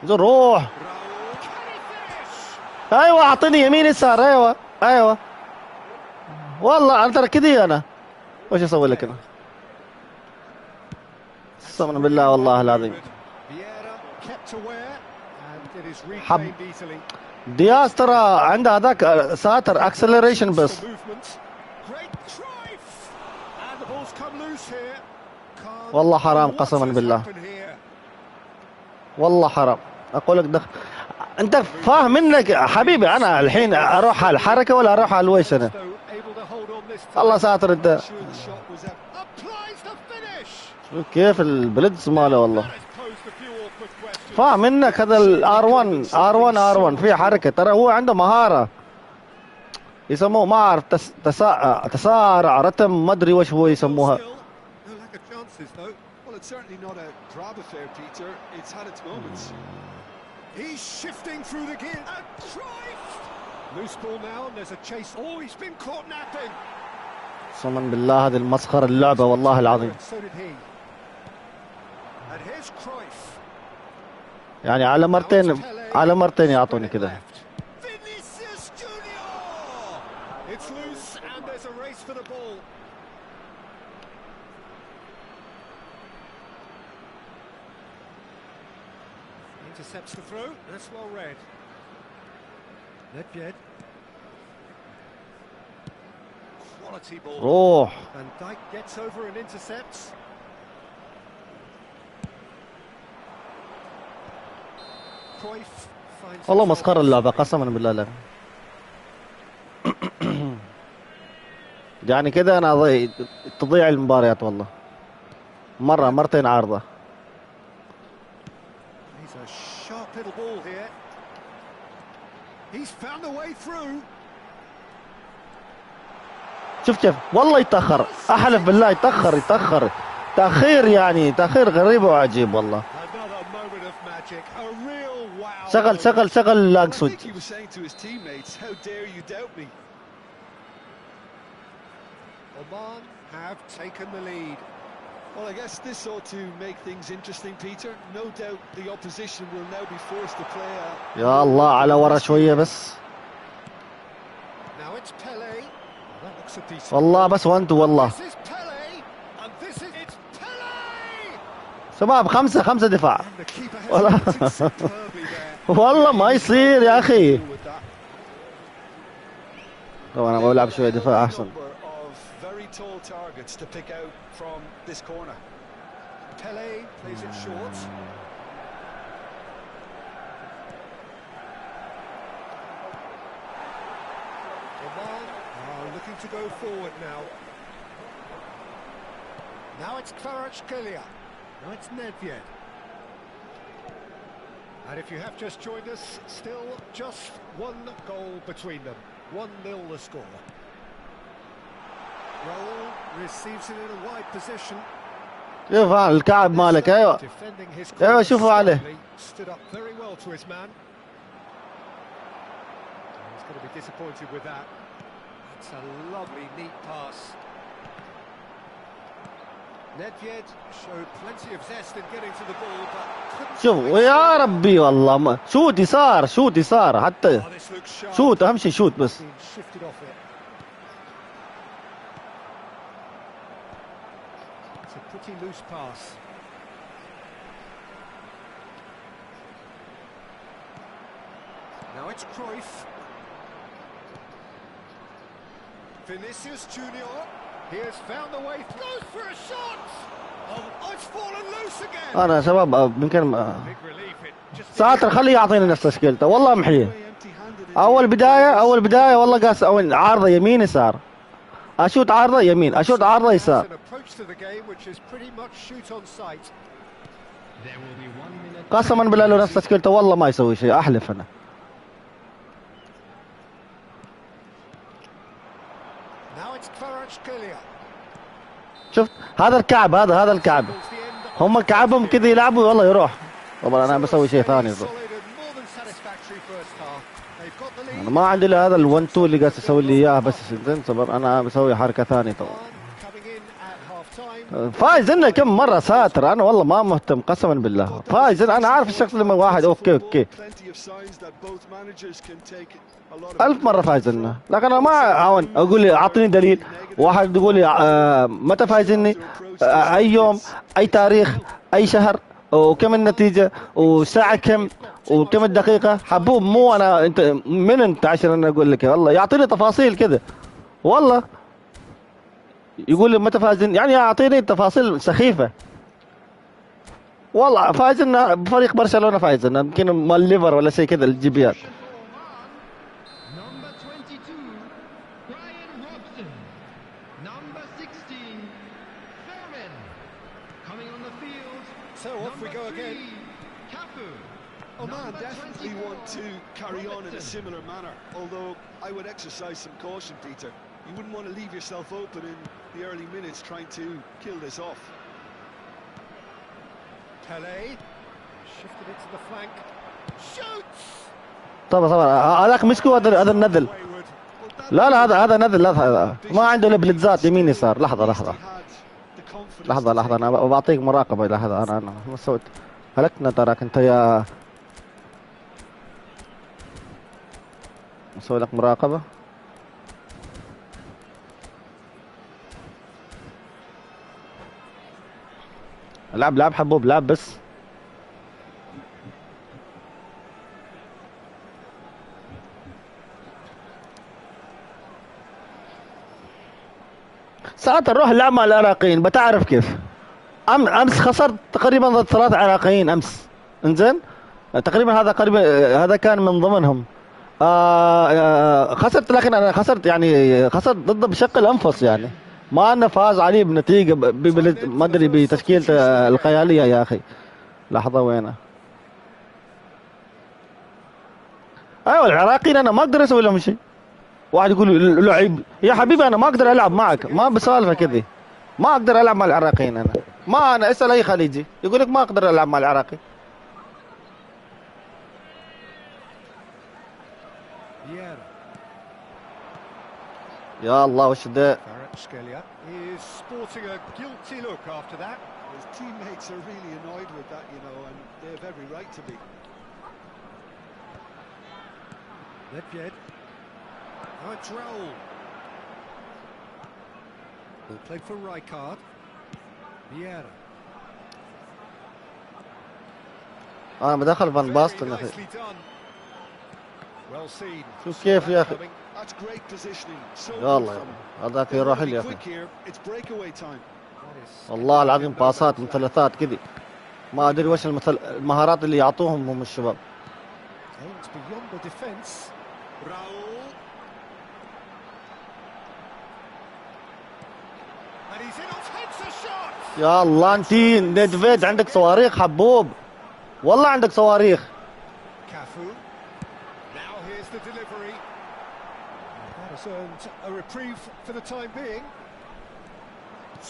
روح ايوه اعطيني يمين يسار ايوه والله انا ترى كذي انا وش اسوي لك انا قسما بالله والله العظيم حب دياز ترى عنده هذاك ساتر اكسلريشن بس والله حرام قسما بالله والله حرام اقول لك انت فاهم منك حبيبي انا الحين اروح على الحركه ولا اروح على الويش انا الله ساتر انت كيف البلدز ماله والله فاهم منك هذا الار1 في حركه ترى هو عنده مهاره يسموه ما اعرف تسارع رتم ما ادري وش هو يسموها It's certainly not a grab affair, Peter. It's had its moments. He's shifting through the gear. And Christ! Loose ball now, and there's a chase. Oh, he's been caught napping. قسما بالله هذه المسخرة اللعبة والله العظيم. So did he. And here's Cruyff. يعني على مرتين يعطوني كذا. Vinicius Junior. It's loose, and there's a race for the ball. Intercepts the throw, that's well read. Nedved. Quality ball. روح. And Dijk gets over and intercepts. Cruyff finds والله his مسخرة goal. اللعبة قسما بالله لك. يعني كده انا تضيع المباريات والله. مرتين عارضة. He's a sharp little ball here. He's found a way through. شوف كيف والله يتأخر، احلف بالله يتأخر تأخير، يعني تأخير غريب وعجيب والله. Another moment of magic, a real wow. شغل لاج I سود. think he was saying to his teammates, how dare you doubt me? Oman have taken the lead. Well, I guess this ought to make things interesting, Peter. No doubt the opposition will now be forced to play a... يا الله على ورا شوية بس. Now it's Pele. That looks a decent. والله بس وانتو والله. This is Pele, and this is it's Pele. شباب خمسة دفاع. And the keeper has والله acted superbly there. والله ما يصير يا أخي. With that طبعا أنا بلعب شوية دفاع أحسن. number of very tall targets to pick out from this corner. Pele plays it short. Oman are looking to go forward now. Now it's Kvaratskhelia. Now it's Nedved. And if you have just joined us, still just one goal between them. 1-0 the score. Raul receives it in a wide position. شوف الكعب مالك. ايوه Defending his ايوه corner شوفوا عليه. stoutly, stood up very well to his man. He's going to be disappointed with that. It's a lovely, neat pass. Nedved showed plenty of zest in getting to the ball, but couldn't شوف quite يا score. ربي والله ما شوت يسار حتى. Oh, this looks sharp. شوت اهم شيء شوت بس. Being shifted off it. It's a pretty loose pass. Now it's Cruyff. Vinicius Junior. He has found the way. Goes for a shot. Oh, it's fallen loose again. انا شباب يمكن Big relief. It just ساعات خليه يعطيني نفس تشكيلته والله محيه. اول بدايه والله قاس عارضه يمين يسار، اشوت عارضه يمين، اشوت عارضه يسار. an approach to the game which is pretty much shoot on sight. There will be 1 minute. قسما بالله لو نفس تشكيلته والله ما يسوي شيء، احلف انا. Now it's Kvaratskhelia. شفت هذا الكعب، هذا الكعب، هم كعبهم كذا يلعبوا والله يروح. طبعا انا بسوي شيء ثاني. انا ما عندي الا هذا ال1 2 اللي قاعد يسوي لي اياه بس. زين صبر انا بسوي حركه ثانيه. طبعا فايز لنا كم مره ساتر، انا والله ما مهتم قسما بالله. فايز انا عارف الشخص لما واحد اوكي 1000 مره فايز لنا، لكن انا ما اعاون اقول لي اعطيني دليل. واحد يقول لي متى فايزني، اي يوم، اي تاريخ، اي شهر، وكم النتيجه، وساعه كم، وكم الدقيقه. حبوب مو انا انت من انت عشان انا اقول لك والله يعطيني تفاصيل كذا. والله يقول لي متى فايزين، يعني يعطيني تفاصيل سخيفه. والله فايزنا بفريق برشلونه، فايزنا يمكن مال ليفر ولا شيء كذا الجيبيات. Number 22, Brian Robson. Number 16, Fermin. Coming on the field. So off we go again. Cafu. Oman definitely want to carry on in a similar manner, although I would exercise some caution, Peter. You wouldn't want to leave yourself open in the early minutes trying to kill this off. Pele shifted it to the flank. Shoots. طبعا هذاك مسكو، هذا النذل. لا هذا نذل. لا ما عنده الا بلتزات يمين يسار. لحظه انا بعطيك مراقبه. لحظه انا ما سويت هلكنا تراك انت يا. اسوي لك مراقبه. لعب حبوب، لعب بس. ساعات نروح نلعب مع العراقيين، بتعرف كيف. امس خسرت تقريبا ضد 3 عراقيين امس. انزين تقريبا هذا قريب، هذا كان من ضمنهم. خسرت، لكن انا خسرت يعني خسرت ضده بشق الانفس يعني. ما انه فاز عليه بنتيجه ما ادري بتشكيلته الخياليه يا اخي. لحظه وينه؟ ايوه العراقيين انا ما اقدر اسوي لهم شيء. واحد يقول لعيب يا حبيبي انا ما اقدر العب معك، ما بسالفه كذي. ما اقدر العب مع العراقيين انا. ما انا اسال اي خليجي يقول لك ما اقدر العب مع العراقي. يا الله وش ده؟ is sporting a guilty look after that. His teammates are really annoyed with that, you know, and they have every right to be. Ledjed. Now it's Raul. Ball played for Rijkaard. Vieira. انا بدخل فان باستن يا اخي. Well seen. شوف كيف يا اخي. That's great positioning. So يلا هذاك يروح لي يا اخي. It's breakaway time. والله العظيم باصات مثلثات كذي. ما ادري وش المهارات اللي يعطوهم هم الشباب. Aims beyond the defence. Raul. And he's in off heads a shot. يا الله انتي ندفيد عندك صواريخ حبوب. والله عندك صواريخ. Cafu. Now here's the delivery. That has earned a reprieve for the time being.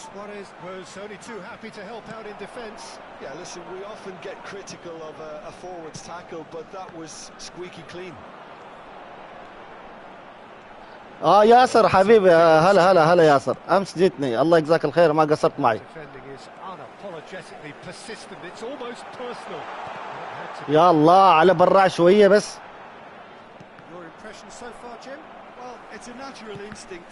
Suarez was only too happy to help out in defence. Yeah, listen, we often get critical of a forward's tackle, but that was squeaky clean. ياسر حبيبي، هلا هلا هلا ياسر، امس جيتني الله يجزاك الخير ما قصرت معي. Defending is unapologetically persistent. It's almost personal. يا الله على برا شويه بس. Your impression so far, Jim? Well, it's a natural instinct